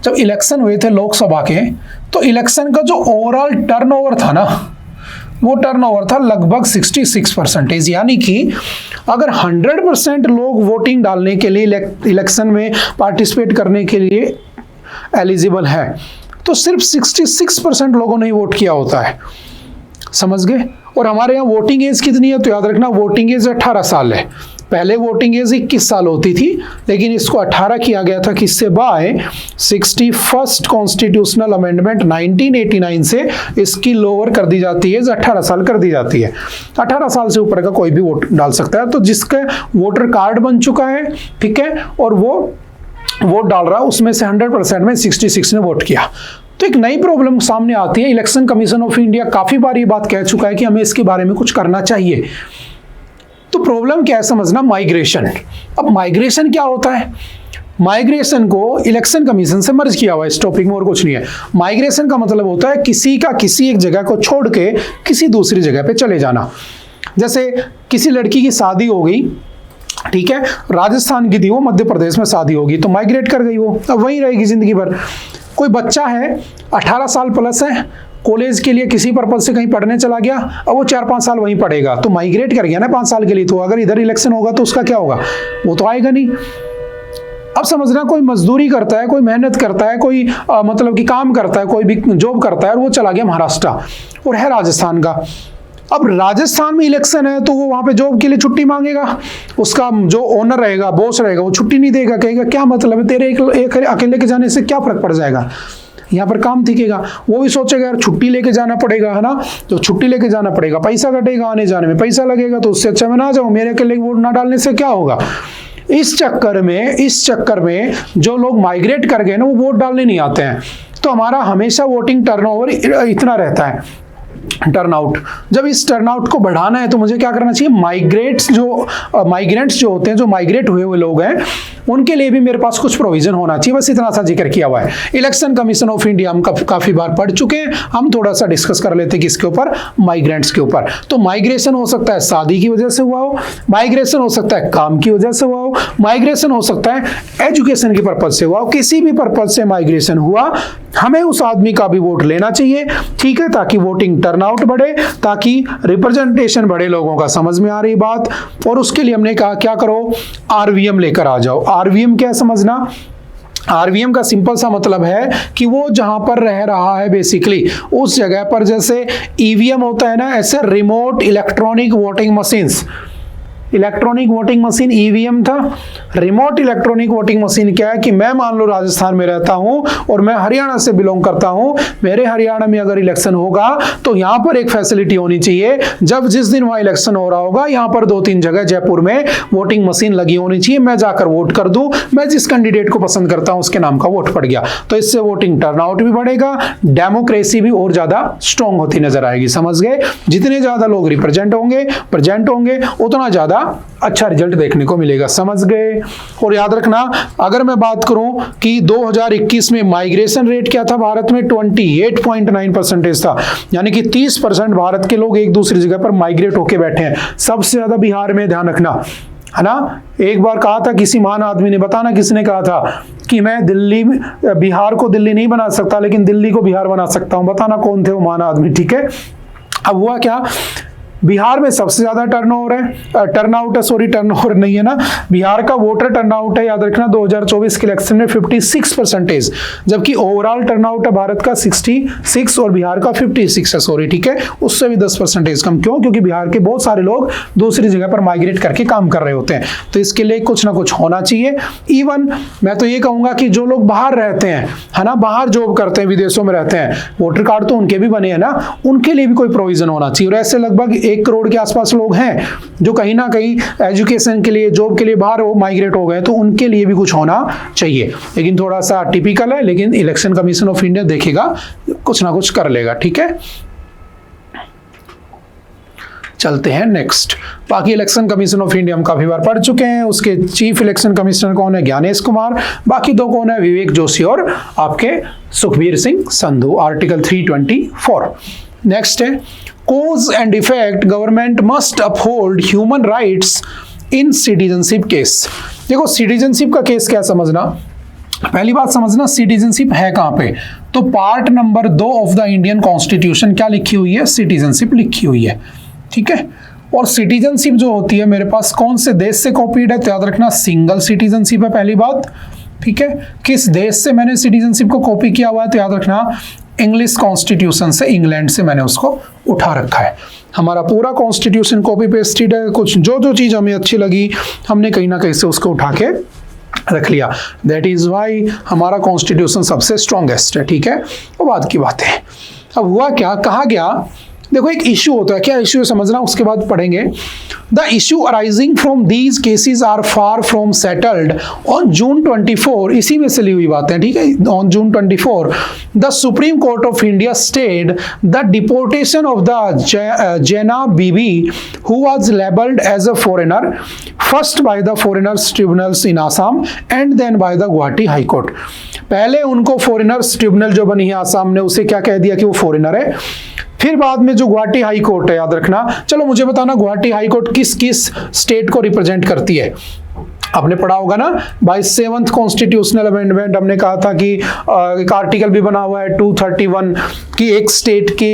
जब इलेक्शन हुए थे लोकसभा के, तो इलेक्शन का जो ओवरऑल टर्नओवर था ना, वो टर्नओवर था लगभग 66%। यानी कि अगर 100% लोग वोटिंग डालने के लिए, इलेक्शन में पार्टिसिपेट करने के लिए एलिजिबल है, तो सिर्फ 66% लोगों ने ही वोट किया होता है। समझ गए? और हमारे यहाँ वोटिंग एज कितनी है? तो याद रखना वोटिंग एज 18 साल है। पहले वोटिंग एज 21 साल होती थी, लेकिन इसको 18 किया गया था। किससे? बाय 61st कॉन्स्टिट्यूशनल अमेंडमेंट 1989 से इसकी लोअर कर दी जाती है, 18 साल कर दी जाती है। 18 साल से ऊपर का कोई भी वोट डाल सकता है। तो जिसका वोटर कार्ड बन चुका है, ठीक है, और वो वोट डाल रहा है, उसमें से 100% में 66 ने वोट किया। तो एक नई प्रॉब्लम सामने आती है। इलेक्शन कमीशन ऑफ इंडिया काफी बार ये बात कह चुका है कि हमें इसके बारे में कुछ करना चाहिए। तो प्रॉब्लम क्या है समझना, माइग्रेशन। अब माइग्रेशन क्या होता है? माइग्रेशन को इलेक्शन कमीशन से मर्ज किया हुआ है इस टॉपिक में, और कुछ नहीं है। माइग्रेशन का मतलब होता है किसी का किसी एक जगह को छोड़ के किसी दूसरी जगह पे चले जाना। जैसे किसी लड़की की शादी हो गई, ठीक है, राजस्थान की थी वो, मध्य प्रदेश में शादी होगी, तो माइग्रेट कर गई वो, अब वहीं रहेगी जिंदगी भर। कोई बच्चा है 18 साल प्लस है, कॉलेज के लिए किसी पर्पज से कहीं पढ़ने चला गया, अब वो 4-5 साल वहीं पढ़ेगा, तो माइग्रेट कर गया ना 5 साल के लिए। तो अगर इधर इलेक्शन होगा तो उसका क्या होगा? वो तो आएगा नहीं। अब समझना, कोई मजदूरी करता है, कोई मेहनत करता है, कोई मतलब कि काम करता है, कोई भी जॉब करता है, और वो चला गया महाराष्ट्र और है राजस्थान का। अब राजस्थान में इलेक्शन है तो वो वहां पे जॉब के लिए छुट्टी मांगेगा, उसका जो ओनर रहेगा, बॉस रहेगा, वो छुट्टी नहीं देगा, कहेगा क्या मतलब है तेरे एक अकेले के जाने से क्या फर्क पड़ जाएगा, यहाँ पर काम टिकेगा। वो भी सोचेगा यार छुट्टी लेके जाना पड़ेगा, है ना, तो छुट्टी लेके जाना पड़ेगा, पैसा कटेगा, आने जाने में पैसा लगेगा, तो उससे अच्छा मैं ना जाऊं, मेरे अकेले वोट ना डालने से क्या होगा। इस चक्कर में जो लोग माइग्रेट कर गए ना, वो वोट डालने नहीं आते हैं। तो हमारा हमेशा वोटिंग टर्नओवर इतना रहता है, टर्नआउट। जब इस टर्नआउट को बढ़ाना है तो मुझे क्या करना चाहिए? माइग्रेंट्स जो होते हैं, जो माइग्रेट हुए हुए लोग हैं, उनके लिए भी मेरे पास कुछ प्रोविजन होना चाहिए। बस इतना सा जिक्र किया हुआ है। इलेक्शन कमीशन ऑफ इंडिया हम काफी बार पढ़ चुके हैं, हम थोड़ा सा डिस्कस कर लेते हैं किसके ऊपर? माइग्रेंट्स के ऊपर। तो माइग्रेशन हो सकता है शादी की वजह से हुआ हो, माइग्रेशन हो सकता है काम की वजह से हुआ हो, माइग्रेशन हो सकता है एजुकेशन के पर्पज से हुआ हो। किसी भी पर्पज से माइग्रेशन हुआ, हमें उस आदमी का भी वोट लेना चाहिए, ठीक है, ताकि वोटिंग टर्नआउट बढ़े, ताकि रिप्रेजेंटेशन बढ़े लोगों का। समझ में आ रही बात? और उसके लिए हमने कहा क्या करो? आरवीएम लेकर आ जाओ। आरवीएम क्या समझना? आरवीएम का सिंपल सा मतलब है कि वो जहां पर रह रहा है बेसिकली उस जगह पर, जैसे ईवीएम होता है ना, ऐसे remote electronic voting machines. Electronic voting machine EVM था। रिमोट इलेक्ट्रॉनिक वोटिंग मशीन क्या है कि मैं मान लो राजस्थान में रहता हूं और मैं हरियाणा से बिलोंग करता हूं, मेरे हरियाणा में अगर इलेक्शन होगा तो यहां पर एक फैसिलिटी होनी चाहिए, जब जिस दिन वहां इलेक्शन हो रहा होगा यहां पर 2-3 जगह जयपुर में वोटिंग मशीन लगी होनी चाहिए, मैं जाकर वोट कर दूं, मैं जिस कैंडिडेट को पसंद करता हूं उसके नाम का वोट पड़ गया। तो इससे वोटिंग टर्नआउट भी बढ़ेगा, डेमोक्रेसी भी और ज्यादा स्ट्रॉन्ग होती नजर आएगी। समझ गए? जितने ज्यादा लोग प्रेजेंट होंगे उतना ज्यादा अच्छा रिजल्ट देखने को मिलेगा। समझ गए? और याद रखना, अगर मैं बात करूं कि 2021 में माइग्रेशन रेट क्या था भारत में, 28.9% था। यानी कि 30% भारत के लोग एक दूसरी जगह पर माइग्रेट होके बैठे हैं। सबसे ज्यादा बिहार में, ध्यान रखना, है ना। एक बार कहा था किसी महान आदमी ने, बताना किसने कहा था कि मैं बिहार को दिल्ली नहीं बना सकता लेकिन दिल्ली को बिहार बना सकता हूं। बताना कौन थे वो महान आदमी, ठीक है। अब हुआ क्या, बिहार में सबसे ज्यादा टर्नओवर नहीं है ना, बिहार का वोटर टर्नआउट है, याद रखना 2024 के इलेक्शन में 56%, जबकि ओवरऑल टर्नआउट है भारत का 66 और बिहार का 56 है, सॉरी, ठीक है, उससे भी 10% कम। क्यों? क्योंकि बिहार के बहुत सारे लोग दूसरी जगह पर माइग्रेट करके काम कर रहे होते हैं। तो इसके लिए कुछ ना कुछ होना चाहिए। इवन मैं तो ये कहूंगा कि जो लोग बाहर रहते हैं, है ना, बाहर जॉब करते हैं, विदेशों में रहते हैं, वोटर कार्ड तो उनके भी बने हैं ना, उनके लिए भी कोई प्रोविजन होना चाहिए। और ऐसे लगभग 1 करोड़ के आसपास लोग हैं जो कहीं ना कहीं एजुकेशन के लिए, जॉब के लिए बाहर माइग्रेट हो गए, तो उनके लिए भी कुछ होना चाहिए। लेकिन थोड़ा सा टिपिकल है, लेकिन इलेक्शन कमीशन ऑफ इंडिया देखेगा, कुछ ना कुछ कर लेगा, ठीक है। चलते हैं नेक्स्ट। बाकी इलेक्शन कमीशन ऑफ इंडिया हम काफी बार पढ़ चुके हैं। उसके चीफ इलेक्शन कमिश्नर कौन है? ज्ञानेश कुमार। बाकी 2 कौन है? विवेक जोशी और आपके सुखबीर सिंह संधू, आर्टिकल 324। नेक्स्ट है cause and effect, government must uphold human rights in citizenship case. देखो सिटीजनशिप का केस क्या समझना, पहली बात समझना, सिटीजनशिप है कहां पे, तो part number 2 of the Indian constitution क्या लिखी हुई है, सिटीजनशिप लिखी हुई है, ठीक है। और सिटीजनशिप जो होती है मेरे पास कौन से देश से कॉपीड है, तो याद रखना सिंगल सिटीजनशिप है पहली बात, ठीक है। किस देश से मैंने सिटीजनशिप को कॉपी किया हुआ है, तो याद रखना इंग्लिश कॉन्स्टिट्यूशन से, इंग्लैंड से मैंने उसको उठा रखा है। हमारा पूरा कॉन्स्टिट्यूशन कॉपी पेस्टेड है, कुछ जो जो चीज़ हमें अच्छी लगी हमने कहीं ना कहीं से उसको उठा के रख लिया। दैट इज वाई हमारा कॉन्स्टिट्यूशन सबसे स्ट्रॉन्गेस्ट है, ठीक है। वो बात की बात है। अब हुआ क्या, कहा गया, देखो एक इश्यू होता है, क्या इश्यू है समझना, उसके बाद पढ़ेंगे। The issue arising from these cases are far from settled on June 24, इसी में से ली हुई बातें, ठीक है। On June 24 the Supreme Court of India stayed the deportation of the Jaina Bibi who was labelled as a foreigner first by the foreigners tribunals in Assam and then by the Guwahati High Court. पहले उनको फॉरेनर्स ट्रिब्यूनल जो बनी है आसाम ने, उसे क्या कह दिया कि वो फॉरेनर है। फिर बाद में जो गुवाहाटी हाई कोर्ट है, याद रखना, चलो मुझे बताना गुवाहाटी हाई कोर्ट किस किस स्टेट को रिप्रेजेंट करती है। आपने पढ़ा होगा ना, बाय 7th कॉन्स्टिट्यूशनल अमेंडमेंट हमने कहा था कि एक आर्टिकल भी बना हुआ है 231 कि एक स्टेट की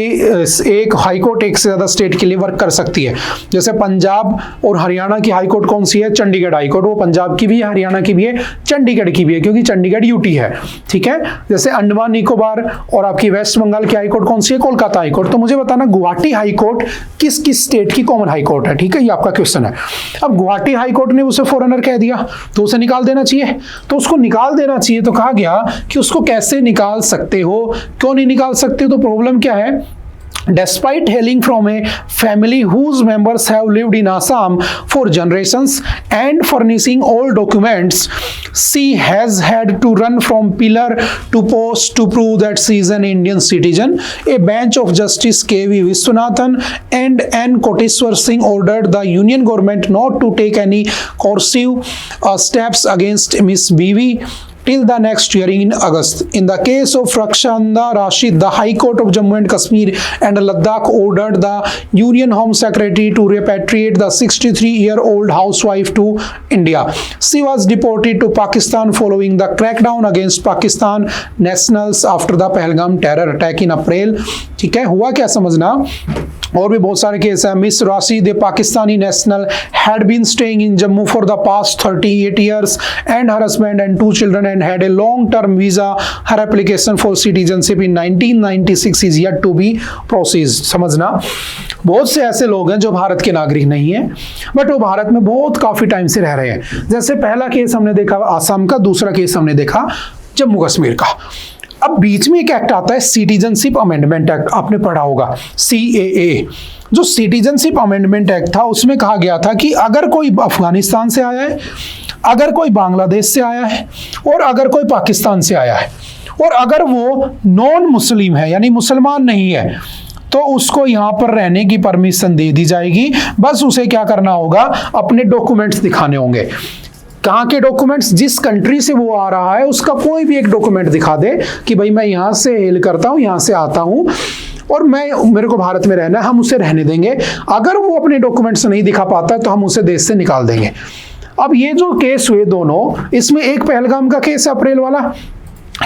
एक हाई कोर्ट एक से ज्यादा स्टेट के लिए वर्क कर सकती है। जैसे पंजाब और हरियाणा की हाई कोर्ट कौन सी है, चंडीगढ़ हाई कोर्ट, वो पंजाब की भी है, हरियाणा की भी है, चंडीगढ़ की भी है, क्योंकि चंडीगढ़ यूटी है, ठीक है। जैसे अंडमान निकोबार और आपकी वेस्ट बंगाल की हाई कोर्ट कौन सी है, कोलकाता हाई कोर्ट। तो मुझे बताना गुवाहाटी हाई कोर्ट किस किस स्टेट की कॉमन हाई कोर्ट है, ठीक है, ये आपका क्वेश्चन है। अब गुवाहाटी हाई कोर्ट ने उसे फॉरेनर कह दिया तो उसे निकाल देना चाहिए, तो उसको निकाल देना चाहिए। तो कहा गया कि उसको कैसे निकाल सकते हो, क्यों नहीं निकाल सकते, तो प्रॉब्लम क्या है, despite hailing from a family whose members have lived in Assam for generations and furnishing all documents, she has had to run from pillar to post to prove that she is an Indian citizen. A bench of Justice K.V. Viswanathan and N. Koteshwar Singh ordered the Union government not to take any coercive steps against Ms. Bibi till the next hearing in August. In the case of Rakshanda Rashid, the High Court of Jammu and Kashmir and Ladakh ordered the Union Home Secretary to repatriate the 63-year-old housewife to India. She was deported to Pakistan following the crackdown against Pakistan nationals after the Pahalgam terror attack in April. ठीक है, हुआ क्या समझना, और भी बहुत सारे case हैं। Miss Rashid A Pakistani national had been staying in Jammu for the past 38 years and her husband and 2 children and had a long-term visa. Her application for citizenship in 1996 is yet to be processed. समझना, बहुत से ऐसे लोग हैं जो भारत के नागरिक नहीं हैं बट वो भारत में बहुत काफी टाइम से रह रहे हैं। जैसे पहला केस हमने देखा आसाम का, दूसरा केस हमने देखा जम्मू कश्मीर का। अब बीच में एक एक्ट आता है सिटीजनशिप अमेंडमेंट एक्ट, आपने पढ़ा होगा CAA। जो सिटीजनशिप अमेंडमेंट एक्ट था उसमें कहा गया था कि अगर कोई अफगानिस्तान से आया है, अगर कोई बांग्लादेश से आया है और अगर कोई पाकिस्तान से आया है और अगर वो नॉन मुस्लिम है यानी मुसलमान नहीं है, तो उसको यहाँ पर रहने की परमिशन दे दी जाएगी। बस उसे क्या करना होगा, अपने डॉक्यूमेंट्स दिखाने होंगे। कहाँ के डॉक्यूमेंट्स, जिस कंट्री से वो आ रहा है उसका कोई भी एक डॉक्यूमेंट दिखा दे कि भाई मैं यहाँ से हेल करता हूँ, यहाँ से आता हूँ और मेरे को भारत में रहना है, हम उसे रहने देंगे। अगर वो अपने डॉक्यूमेंट्स नहीं दिखा पाता तो हम उसे देश से निकाल देंगे। अब ये जो केस हुए दोनों, इसमें एक पहलगाम का केस है अप्रैल वाला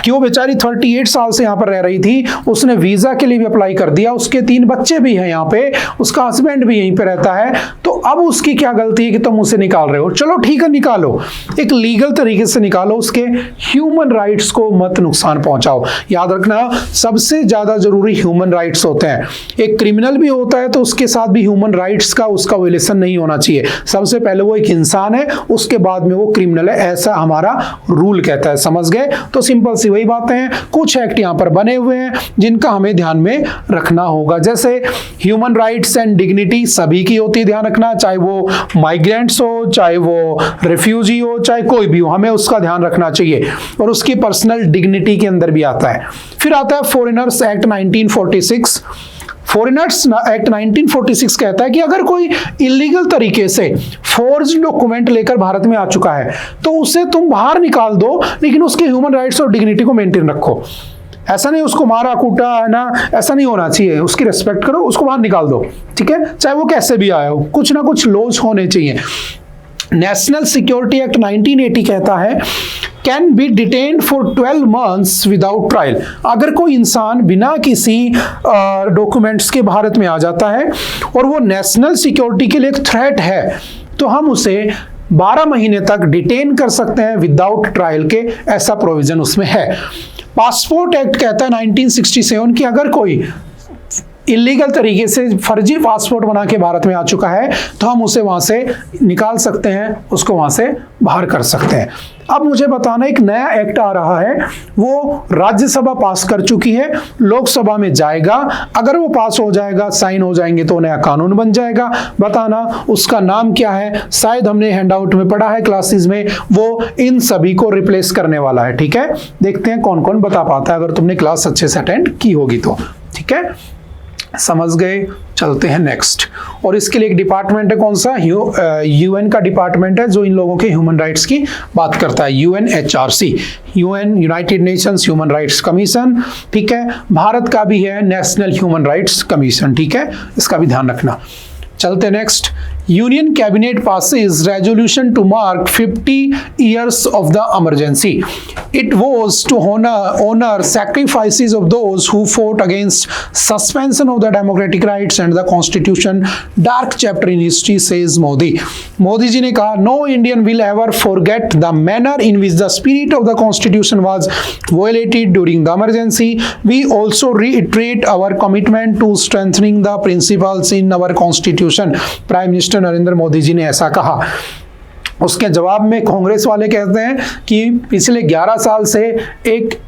कि वो बेचारी 38 साल से यहाँ पर रह रही थी, उसने वीजा के लिए भी अप्लाई कर दिया, उसके 3 बच्चे भी हैं यहाँ पे, उसका हस्बैंड भी यहीं पे रहता है। तो अब उसकी क्या गलती है कि तुम उसे निकाल रहे हो? चलो ठीक है, निकालो, एक लीगल तरीके से निकालो, उसके ह्यूमन राइट्स को मत नुकसान पहुंचाओ। याद रखना, सबसे ज्यादा जरूरी ह्यूमन राइट्स होते हैं। एक क्रिमिनल भी होता है तो उसके साथ भी ह्यूमन राइट्स का उसका वायलेशन नहीं होना चाहिए। सबसे पहले वो एक इंसान है, उसके बाद में वो क्रिमिनल है, ऐसा हमारा रूल कहता है। समझ गए? तो सिंपल सी वही बातें हैं। कुछ एक्ट यहां पर बने हुए हैं जिनका हमें ध्यान में रखना होगा, जैसे ह्यूमन राइट्स एंड डिग्निटी सभी की होती है, ध्यान रखना, चाहे वो माइग्रेंट्स हो, चाहे वो रिफ्यूजी हो, चाहे कोई भी हो, हमें उसका ध्यान रखना चाहिए। और उसकी पर्सनल डिग्निटी के अंदर भी आता है। फिर आता है फॉरेनर्स एक्ट 1946। फॉरेनर्स एक्ट 1946 कहता है कि अगर कोई इलीगल तरीके से फोर्ज डॉक्यूमेंट लेकर भारत में आ चुका है तो उसे तुम बाहर निकाल दो, लेकिन उसके ह्यूमन राइट्स और डिग्निटी को मेंटेन रखो। ऐसा नहीं उसको मारा कूटा है ना, ऐसा नहीं होना चाहिए। उसकी रिस्पेक्ट करो, उसको बाहर निकाल दो, ठीक है, चाहे वो कैसे भी आया हो। कुछ ना कुछ लॉज होने चाहिए। नेशनल सिक्योरिटी एक्ट 1980 कहता है can be detained for 12 months without trial. अगर कोई इंसान बिना किसी डॉक्यूमेंट्स के भारत में आ जाता है और वो नेशनल सिक्योरिटी के लिए एक थ्रेट है, तो हम उसे 12 महीने तक डिटेन कर सकते हैं विदाउट ट्रायल के, ऐसा प्रोविजन उसमें है। पासपोर्ट एक्ट कहता है 1967 कि अगर कोई इलीगल तरीके से फर्जी पासपोर्ट बना के भारत में आ चुका है तो हम उसे वहां से निकाल सकते हैं, उसको वहां से बाहर कर सकते हैं। अब मुझे बताना, एक नया एक्ट आ रहा है, वो राज्यसभा पास कर चुकी है, लोकसभा में जाएगा, अगर वो पास हो जाएगा, साइन हो जाएंगे तो नया कानून बन जाएगा। बताना उसका नाम क्या है, शायद हमने हैंडआउट में पढ़ा है क्लासेस में, वो इन सभी को रिप्लेस करने वाला है। ठीक है, देखते हैं कौन कौन बता पाता है, अगर तुमने क्लास अच्छे से अटेंड की होगी तो। ठीक है, समझ गए, चलते हैं नेक्स्ट। और इसके लिए एक डिपार्टमेंट है, कौन सा, यूएन का डिपार्टमेंट है जो इन लोगों के ह्यूमन राइट्स की बात करता है, UNHRC, UN United Nations human rights commission. ठीक है, भारत का भी है नेशनल ह्यूमन राइट्स कमीशन। ठीक है, इसका भी ध्यान रखना। चलते next. Union cabinet passes resolution to mark 50 years of the emergency. It was to honor sacrifices of those who fought against suspension of the democratic rights and the constitution. Dark chapter in history, says Modi. Modi ji ने कहा, no Indian will ever forget the manner in which the spirit of the constitution was violated during the emergency. We also reiterate our commitment to strengthening the principles in our constitution. Prime Minister Narendra Modi ji ने ऐसा कहा। उसके जवाब में कांग्रेस वाले कहते हैं कि पिछले 11 साल से एक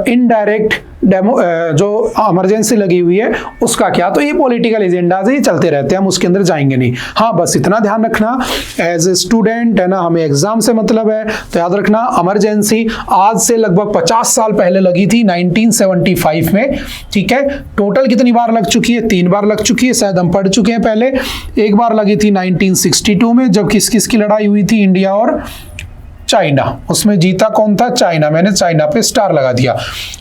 इनडायरेक्ट जो इमरजेंसी लगी हुई है उसका क्या, तो ये पॉलिटिकल एजेंडा ही चलते रहते हैं, हम उसके अंदर जाएंगे नहीं। हाँ, बस इतना ध्यान रखना, एज ए स्टूडेंट है ना, हमें एग्जाम से मतलब है, तो याद रखना इमरजेंसी आज से लगभग 50 साल पहले लगी थी, 1975 में। ठीक है, टोटल कितनी बार लग चुकी है, 3 बार लग चुकी है, शायद हम पढ़ चुके हैं पहले। एक बार लगी थी 1962 में, जब किस किस की लड़ाई हुई थी, इंडिया और चाइना, उसमें जीता कौन था, चाइना, मैंने चाइना पे स्टार लगा दिया।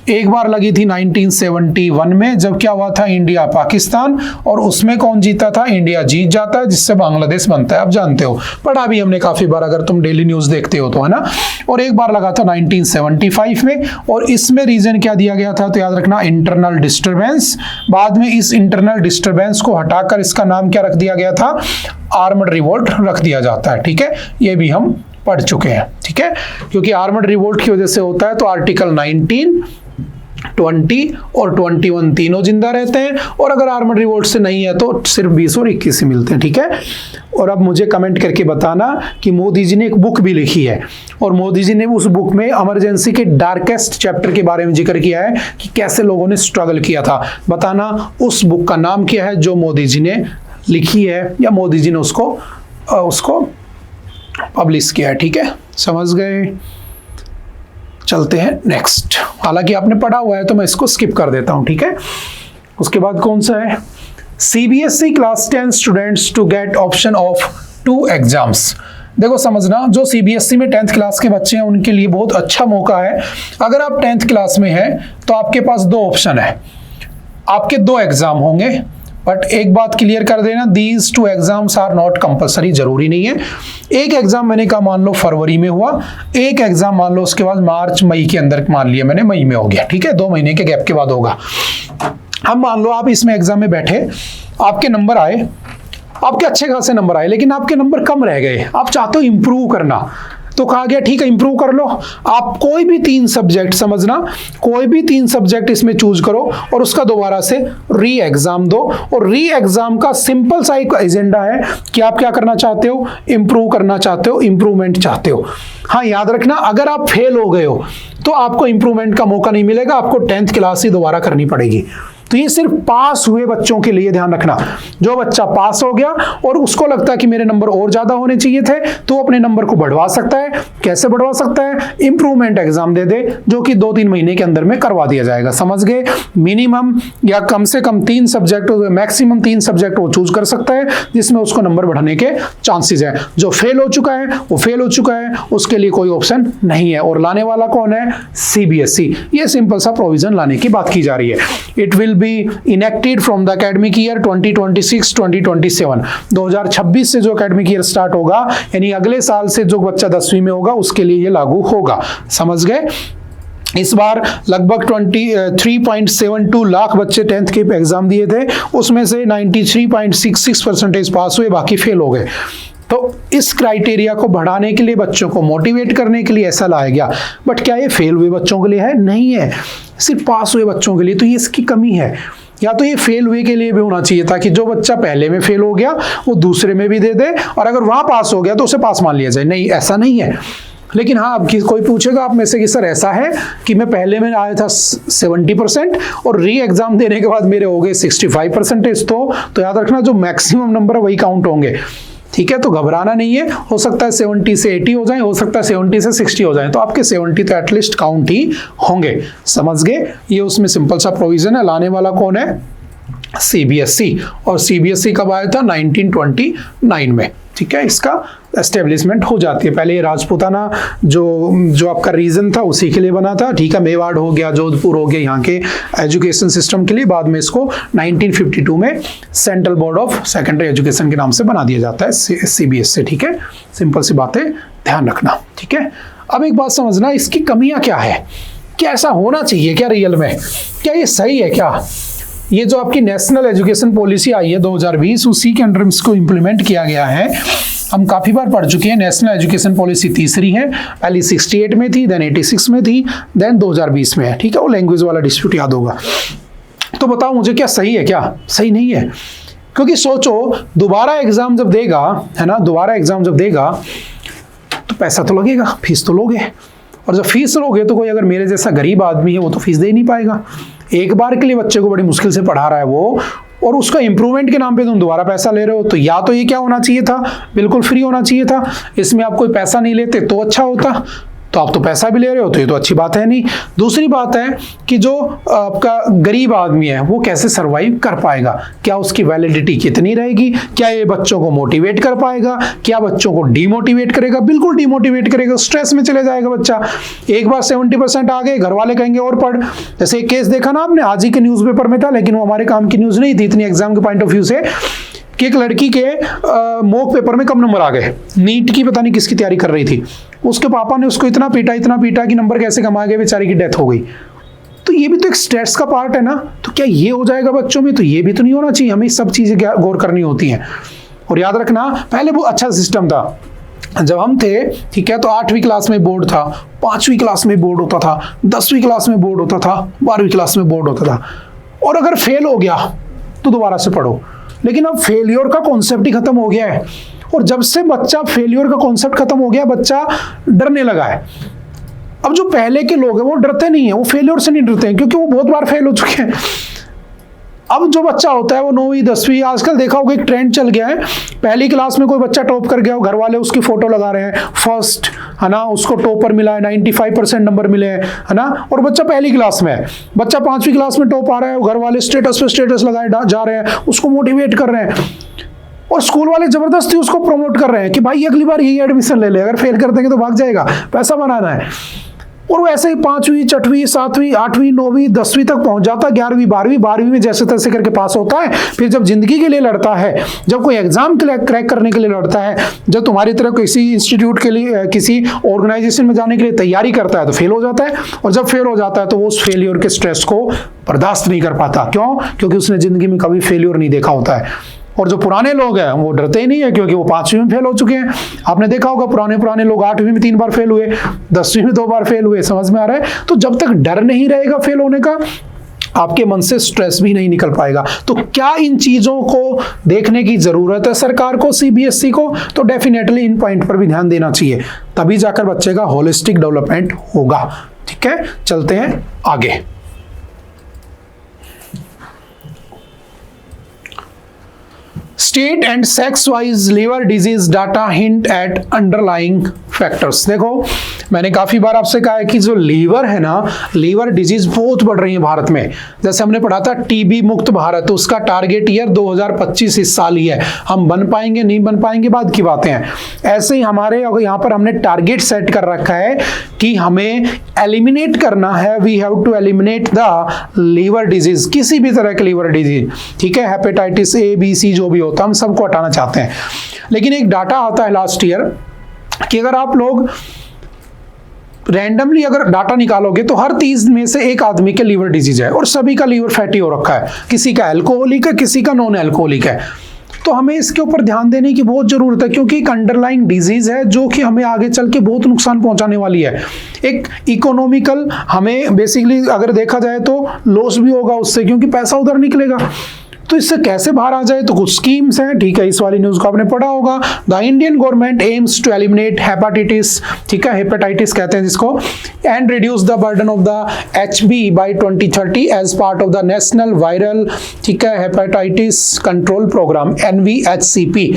एक बार लगी थी 1971 में, जब क्या हुआ था, इंडिया पाकिस्तान, और उसमें कौन जीता था, इंडिया जीत जाता है, जिससे बांग्लादेश बनता है, आप जानते हो, पढ़ा भी हमने काफी बार अगर तुम डेली न्यूज देखते हो तो, है ना। और एक बार लगा था 1975 में, और इसमें रीजन क्या दिया गया था, तो याद रखना इंटरनल डिस्टर्बेंस। बाद में इस इंटरनल डिस्टर्बेंस को हटाकर इसका नाम क्या रख दिया गया था, आर्मड रिवोल्ट रख दिया जाता है। ठीक है, ये भी हम पढ़ चुके हैं। ठीक है, क्योंकि आर्मड रिवोल्ट की वजह से होता है तो आर्टिकल 19, 20 और 21 तीनों जिंदा रहते हैं, और अगर आर्मड रिवोल्ट से नहीं है तो सिर्फ 20 और 21 ही मिलते हैं। ठीक है, और अब मुझे कमेंट करके बताना कि मोदी जी ने एक बुक भी लिखी है, और मोदी जी ने उस बुक में इमरजेंसी के डार्केस्ट चैप्टर के बारे में जिक्र किया है कि कैसे लोगों ने स्ट्रगल किया था। बताना उस बुक का नाम क्या है जो मोदी जी ने लिखी है, या मोदी जी ने उसको पब्लिश किया है। ठीक है, समझ गए, चलते हैं नेक्स्ट। हालांकि आपने पढ़ा हुआ है तो मैं इसको स्किप कर देता हूं। ठीक है, उसके बाद कौन सा है, CBSE class 10 students to get option of 2 exams. देखो समझना, जो सीबीएसई में 10th क्लास के बच्चे हैं उनके लिए बहुत अच्छा मौका है। अगर आप 10th क्लास में हैं तो आपके पास 2 ऑप्शन है, आपके 2 एग्जाम होंगे, बट एक बात क्लियर कर देना, these 2 exams are not compulsory, जरूरी नहीं है। एक एग्जाम मैंने कहा मान लो फरवरी में हुआ, एक एग्जाम मान लो उसके बाद मार्च मई के अंदर, मान लिया मैंने मई में हो गया। ठीक है, 2 महीने के गैप के बाद होगा। अब मान लो आप इसमें एग्जाम में बैठे, आपके नंबर आए, आपके अच्छे खासे नंबर आए, लेकिन आपके नंबर कम रह गए, आप चाहते हो इंप्रूव करना, तो कहा गया ठीक है इंप्रूव कर लो। आप कोई भी 3 सब्जेक्ट, समझना, कोई भी 3 सब्जेक्ट इसमें चूज करो और उसका दोबारा से री एग्जाम दो। और री एग्जाम का सिंपल सा एक एजेंडा है कि आप क्या करना चाहते हो, इंप्रूव करना चाहते हो, इंप्रूवमेंट चाहते हो। हाँ, याद रखना, अगर आप फेल हो गए हो तो आपको इंप्रूवमेंट का मौका नहीं मिलेगा, आपको 10th क्लास ही दोबारा करनी पड़ेगी। तो ये सिर्फ पास हुए बच्चों के लिए ध्यान रखना। जो बच्चा पास हो गया और उसको लगता है कि मेरे नंबर और ज्यादा होने चाहिए थे, तो अपने नंबर को बढ़वा सकता है। कैसे बढ़वा सकता है, इंप्रूवमेंट एग्जाम दे दे, जो कि 2-3 महीने के अंदर में करवा दिया जाएगा। समझ गए, मिनिमम या कम से कम 3 सब्जेक्ट, मैक्सिमम 3 सब्जेक्ट वो चूज कर सकता है जिसमें उसको नंबर बढ़ाने के चांसेस है। जो फेल हो चुका है वो फेल हो चुका है, उसके लिए कोई ऑप्शन नहीं है। और लाने वाला कौन है, सीबीएसई। ये सिंपल सा प्रोविजन लाने की बात की जा रही है। It will be enacted from the academic year 2026-2027। 2026 से जो एकेडमिक ईयर स्टार्ट होगा, यानी अगले साल से जो बच्चा 10वीं में होगा उसके लिए ये लागू होगा। समझ गए? इस बार लगभग 23.72 लाख बच्चे 10th के एग्जाम दिए थे, उसमें से 93.66% पास हुए, बाकी फेल हो गए। तो इस क्राइटेरिया को बढ़ाने के लिए, बच्चों को मोटिवेट करने के लिए ऐसा लाया गया। बट क्या ये फेल हुए बच्चों के लिए है? नहीं है, सिर्फ पास हुए बच्चों के लिए। तो ये इसकी कमी है। या तो ये फेल हुए के लिए भी होना चाहिए था कि जो बच्चा पहले में फेल हो गया वो दूसरे में भी दे दे, और अगर वहां पास हो गया तो उसे पास मान लिया जाए। नहीं, ऐसा नहीं है। लेकिन हाँ, अब कोई पूछेगा आप में से कि सर ऐसा है कि मैं पहले में आया था 70% और री एग्जाम देने के बाद मेरे हो गए 65%, तो याद रखना जो मैक्सिमम नंबर है वही काउंट होंगे। ठीक है, तो घबराना नहीं है। हो सकता है 70 से 80 हो जाए, हो सकता है 70 से 60 हो जाए, तो आपके 70 तो एटलीस्ट काउंट ही होंगे। समझ गए? ये उसमें सिंपल सा प्रोविजन है। लाने वाला कौन है? सीबीएसई। और सीबीएसई कब आया था? 1929 में। ठीक है, इसका एस्टेब्लिशमेंट हो जाती है। पहले ये राजपूताना जो आपका रीजन था उसी के लिए बना था। ठीक है, मेवाड़ हो गया, जोधपुर हो गया यहाँ के एजुकेशन सिस्टम के लिए। बाद में इसको 1952 में central board of secondary education के नाम से बना दिया जाता है, सीबीएसई। ठीक है, सिंपल सी बातें ध्यान रखना। ठीक है, अब एक बात समझना, इसकी कमियां क्या है? क्या ऐसा होना चाहिए क्या रियल में? क्या ये सही है क्या? ये जो आपकी नेशनल एजुकेशन पॉलिसी आई है 2020, उसी के अंडर इसको इम्प्लीमेंट किया गया है। हम काफ़ी बार पढ़ चुके हैं। नेशनल एजुकेशन पॉलिसी तीसरी है, पहली 68 में थी, देन 86 में थी, देन 2020 में है। ठीक है, वो लैंग्वेज वाला डिस्प्यूट याद होगा। तो बताओ मुझे, क्या सही है? क्या सही नहीं है? क्योंकि सोचो, दोबारा एग्जाम जब देगा, है ना, दोबारा एग्जाम जब देगा तो पैसा तो लगेगा, फीस तो लोगे, और जब फीस लोगे तो कोई अगर मेरे जैसा गरीब आदमी है वो तो फीस दे नहीं पाएगा। एक बार के लिए बच्चे को बड़ी मुश्किल से पढ़ा रहा है वो, और उसका इंप्रूवमेंट के नाम पे तुम दोबारा पैसा ले रहे हो। तो या तो ये क्या होना चाहिए था? बिल्कुल फ्री होना चाहिए था। इसमें आप कोई पैसा नहीं लेते तो अच्छा होता। तो आप तो पैसा भी ले रहे हो, तो ये तो अच्छी बात है नहीं। दूसरी बात है कि जो आपका गरीब आदमी है वो कैसे सरवाइव कर पाएगा? क्या उसकी वैलिडिटी कितनी रहेगी? क्या ये बच्चों को मोटिवेट कर पाएगा? क्या बच्चों को डीमोटिवेट करेगा? बिल्कुल डीमोटिवेट करेगा, स्ट्रेस में चले जाएगा बच्चा। एक बार 70% आ गए, घर वाले कहेंगे और पढ़। जैसे एक केस देखा ना आपने, आज ही के न्यूज़पेपर में था, लेकिन वो हमारे काम की न्यूज़ नहीं थी इतनी एग्जाम के पॉइंट ऑफ व्यू से, कि एक लड़की के मॉक पेपर में कम नंबर आ गए। नीट की पता नहीं किसकी तैयारी कर रही थी, उसके पापा ने उसको इतना पीटा कि नंबर कैसे कमा गए, बेचारी की डेथ हो गई। तो ये भी तो एक स्ट्रेस का पार्ट है ना। तो क्या ये हो जाएगा बच्चों में? तो ये भी तो नहीं होना चाहिए। हमें सब चीजें गौर करनी होती हैं। और याद रखना, पहले वो अच्छा सिस्टम था जब हम थे। ठीक है, तो 8वीं क्लास में बोर्ड था, 5वीं क्लास में बोर्ड होता था, 10वीं क्लास में बोर्ड होता था, 12वीं क्लास में बोर्ड होता था। और अगर फेल हो गया तो दोबारा से पढ़ो। लेकिन अब फेलियर का कॉन्सेप्ट ही खत्म हो गया है। और जब से बच्चा फेलियर का कॉन्सेप्ट खत्म हो गया, बच्चा डरने लगा है। अब जो पहले के लोग हैं वो डरते नहीं है, वो फेलियर से नहीं डरते हैं, क्योंकि वो बहुत बार फेल हो चुके हैं। अब जो बच्चा होता है वो 9वीं 10वीं, आजकल देखा होगा एक ट्रेंड चल गया है, पहली क्लास में कोई बच्चा टॉप कर गया, घर वाले उसकी फोटो लगा रहे हैं, फर्स्ट, है ना, उसको टॉपर मिला है, 95% नंबर मिले हैं, है ना, और बच्चा पहली क्लास में है। बच्चा 5वीं क्लास में टॉप आ रहा है, घर वाले स्टेटस पे स्टेटस लगाए जा रहे हैं, उसको मोटिवेट कर रहे हैं, और स्कूल वाले जबरदस्ती उसको प्रमोट कर रहे हैं कि भाई अगली बार यही एडमिशन ले ले, अगर फेल कर देंगे तो भाग जाएगा, पैसा बनाना है। और वो ऐसे ही 5वीं 6वीं 7वीं 8वीं 9वीं 10वीं तक पहुंच जाता है, 11वीं 12वीं में जैसे तैसे करके पास होता है। फिर जब जिंदगी के लिए लड़ता है, जब कोई एग्जाम क्रैक करने के लिए लड़ता है, जब तुम्हारी तरह किसी इंस्टीट्यूट के लिए, किसी ऑर्गेनाइजेशन में जाने के लिए तैयारी करता है, तो फेल हो जाता है। और जब फेल हो जाता है तो वो उस फेलियर के स्ट्रेस को बर्दाश्त नहीं कर पाता। क्यों? क्योंकि उसने जिंदगी में कभी फेलियर नहीं देखा होता है। और जो पुराने लोग हैं वो डरते ही नहीं है, क्योंकि वो 5वीं में फेल हो चुके हैं। आपने देखा होगा पुराने लोग 8वीं में 3 बार फेल हुए, 10वीं में 2 बार फेल हुए। समझ में आ रहा है? तो जब तक डर नहीं रहेगा फेल होने का, आपके मन से स्ट्रेस भी नहीं निकल पाएगा। तो क्या इन चीजों को देखने की जरूरत है सरकार को, सीबीएसई को? तो डेफिनेटली इन पॉइंट पर भी ध्यान देना चाहिए, तभी जाकर बच्चे का होलिस्टिक डेवलपमेंट होगा। ठीक है, चलते हैं आगे। State and sex-wise liver disease data hint at underlying factors. देखो मैंने काफी बार आपसे कहा है कि जो लीवर है ना, लीवर डिजीज बहुत बढ़ रही है भारत में। जैसे हमने पढ़ा था टीबी मुक्त भारत, उसका टारगेट ईयर 2025 इस साल ही है। हम बन पाएंगे नहीं बन पाएंगे बाद की बातें हैं। ऐसे ही हमारे यहाँ पर हमने टारगेट सेट कर रखा है कि हमें एलिमिनेट करना है, we have to eliminate the liver disease, किसी भी तरह के लीवर डिजीज, ठीक है, हेपेटाइटिस ए बी सी जो भी होता है हम सबको हटाना चाहते हैं। लेकिन एक डाटा आता है लास्ट ईयर कि अगर आप लोग रैंडमली अगर डाटा निकालोगे तो हर 30 में से एक आदमी के लीवर डिजीज है और सभी का लीवर फैटी हो रखा है, किसी का अल्कोहलिक है, किसी का नॉन अल्कोहलिक है। तो हमें इसके ऊपर ध्यान देने की बहुत जरूरत है, क्योंकि एक अंडरलाइंग डिजीज है जो कि हमें आगे चल के बहुत नुकसान पहुंचाने वाली है। एक इकोनॉमिकल हमें बेसिकली अगर देखा जाए तो लॉस भी होगा उससे, क्योंकि पैसा उधर निकलेगा। तो इससे कैसे बाहर आ जाए, तो कुछ स्कीम्स हैं, ठीक है, इस वाली न्यूज को आपने पढ़ा होगा। The Indian government aims to eliminate hepatitis, ठीक है, हेपेटाइटिस कहते हैं जिसको, and reduce the burden of the HB by 2030 as part of the national viral, ठीक है, hepatitis control programme NVHCP।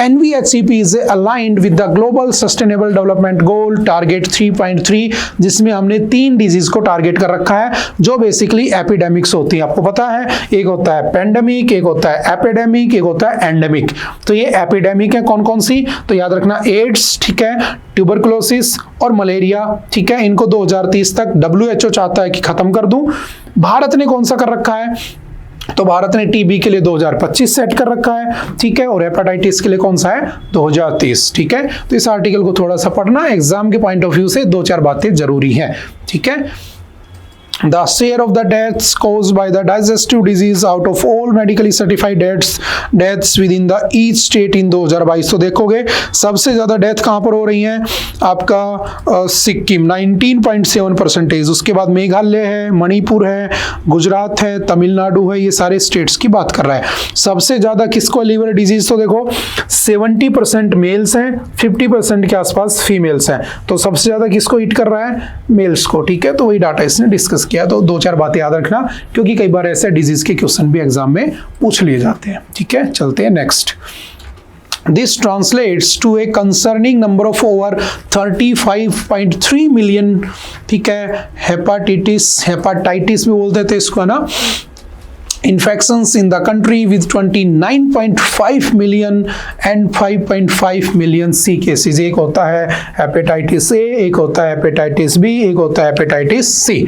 NVHCP is aligned with the Global Sustainable Development Goal Target 3.3, जिसमें हमने 3 disease को टारगेट कर रखा है जो बेसिकली एपिडेमिक्स होती है। आपको पता है एक होता है पेंडेमिक, एक होता है एपिडेमिक, एक होता है एंडेमिक। तो ये एपिडेमिक है कौन कौन सी, तो याद रखना एड्स, ठीक है, ट्यूबरकुलोसिस और मलेरिया, ठीक है, इनको 2030 तक WHO चाहता है कि खत्म कर दूं। भारत ने कौन सा कर रखा है, तो भारत ने टीबी के लिए 2025 सेट कर रखा है, ठीक है, और हेपेटाइटिस के लिए कौन सा है 2030, ठीक है। तो इस आर्टिकल को थोड़ा सा पढ़ना, एग्जाम के पॉइंट ऑफ व्यू से 2-4 बातें जरूरी हैं, ठीक है। The share of the deaths caused by the digestive disease out of all medically certified deaths within the each state in 2022। तो देखोगे सबसे ज्यादा डेथ कहां पर हो रही है, आपका सिक्किम 19.7%, उसके बाद मेघालय है, मणिपुर है, गुजरात है, तमिलनाडु है, ये सारे स्टेट्स की बात कर रहा है। सबसे ज्यादा किसको लीवर डिजीज, तो देखो 70% मेल्स हैं, 50% के आसपास फीमेल्स हैं। तो सबसे ज्यादा किसको हिट कर रहा है, मेल्स को, ठीक है। तो वही डाटा इसने डिस्कस किया, तो 2-4 बातें याद रखना, क्योंकि कई बार ऐसे डिजीज के क्वेश्चन भी एग्जाम में पूछ लिए जाते हैं, ठीक है। चलते हैं next. This translates to a concerning number of over 35.3 million, ठीक है, हेपाटाइटिस भी बोलते थे इसको, है ना, infections in the country with 29.5 million and 5.5 million C cases। एक होता है हेपेटाइटिस ए, एक होता है हेपेटाइटिस बी, एक होता है हेपेटाइटिस सी,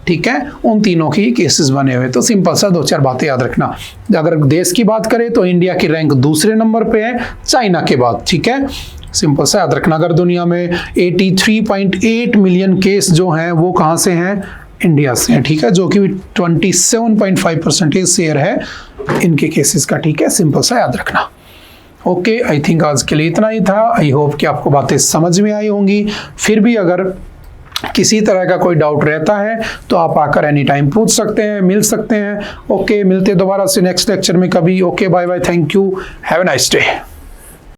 ठीक है। उन तीनों की केसेस बने हुए। तो सिंपल सा 2-4 बातें याद रखना। अगर देश की बात करें तो इंडिया की रैंक दूसरे नंबर पे है चाइना के बाद, ठीक है, सिंपल सा याद रखना। अगर दुनिया में 83.8 मिलियन केस जो हैं वो कहाँ से हैं, इंडिया से हैं, ठीक है, जो कि 27.5% शेयर है इनके केसेस का, ठीक है, सिंपल सा याद रखना। ओके, आई थिंक आज के लिए इतना ही था। आई होप कि आपको बातें समझ में आई होंगी। फिर भी अगर किसी तरह का कोई डाउट रहता है तो आप आकर एनी टाइम पूछ सकते हैं, मिल सकते हैं। ओके, मिलते दोबारा से नेक्स्ट लेक्चर में कभी। Okay, bye bye, thank you, have a nice day.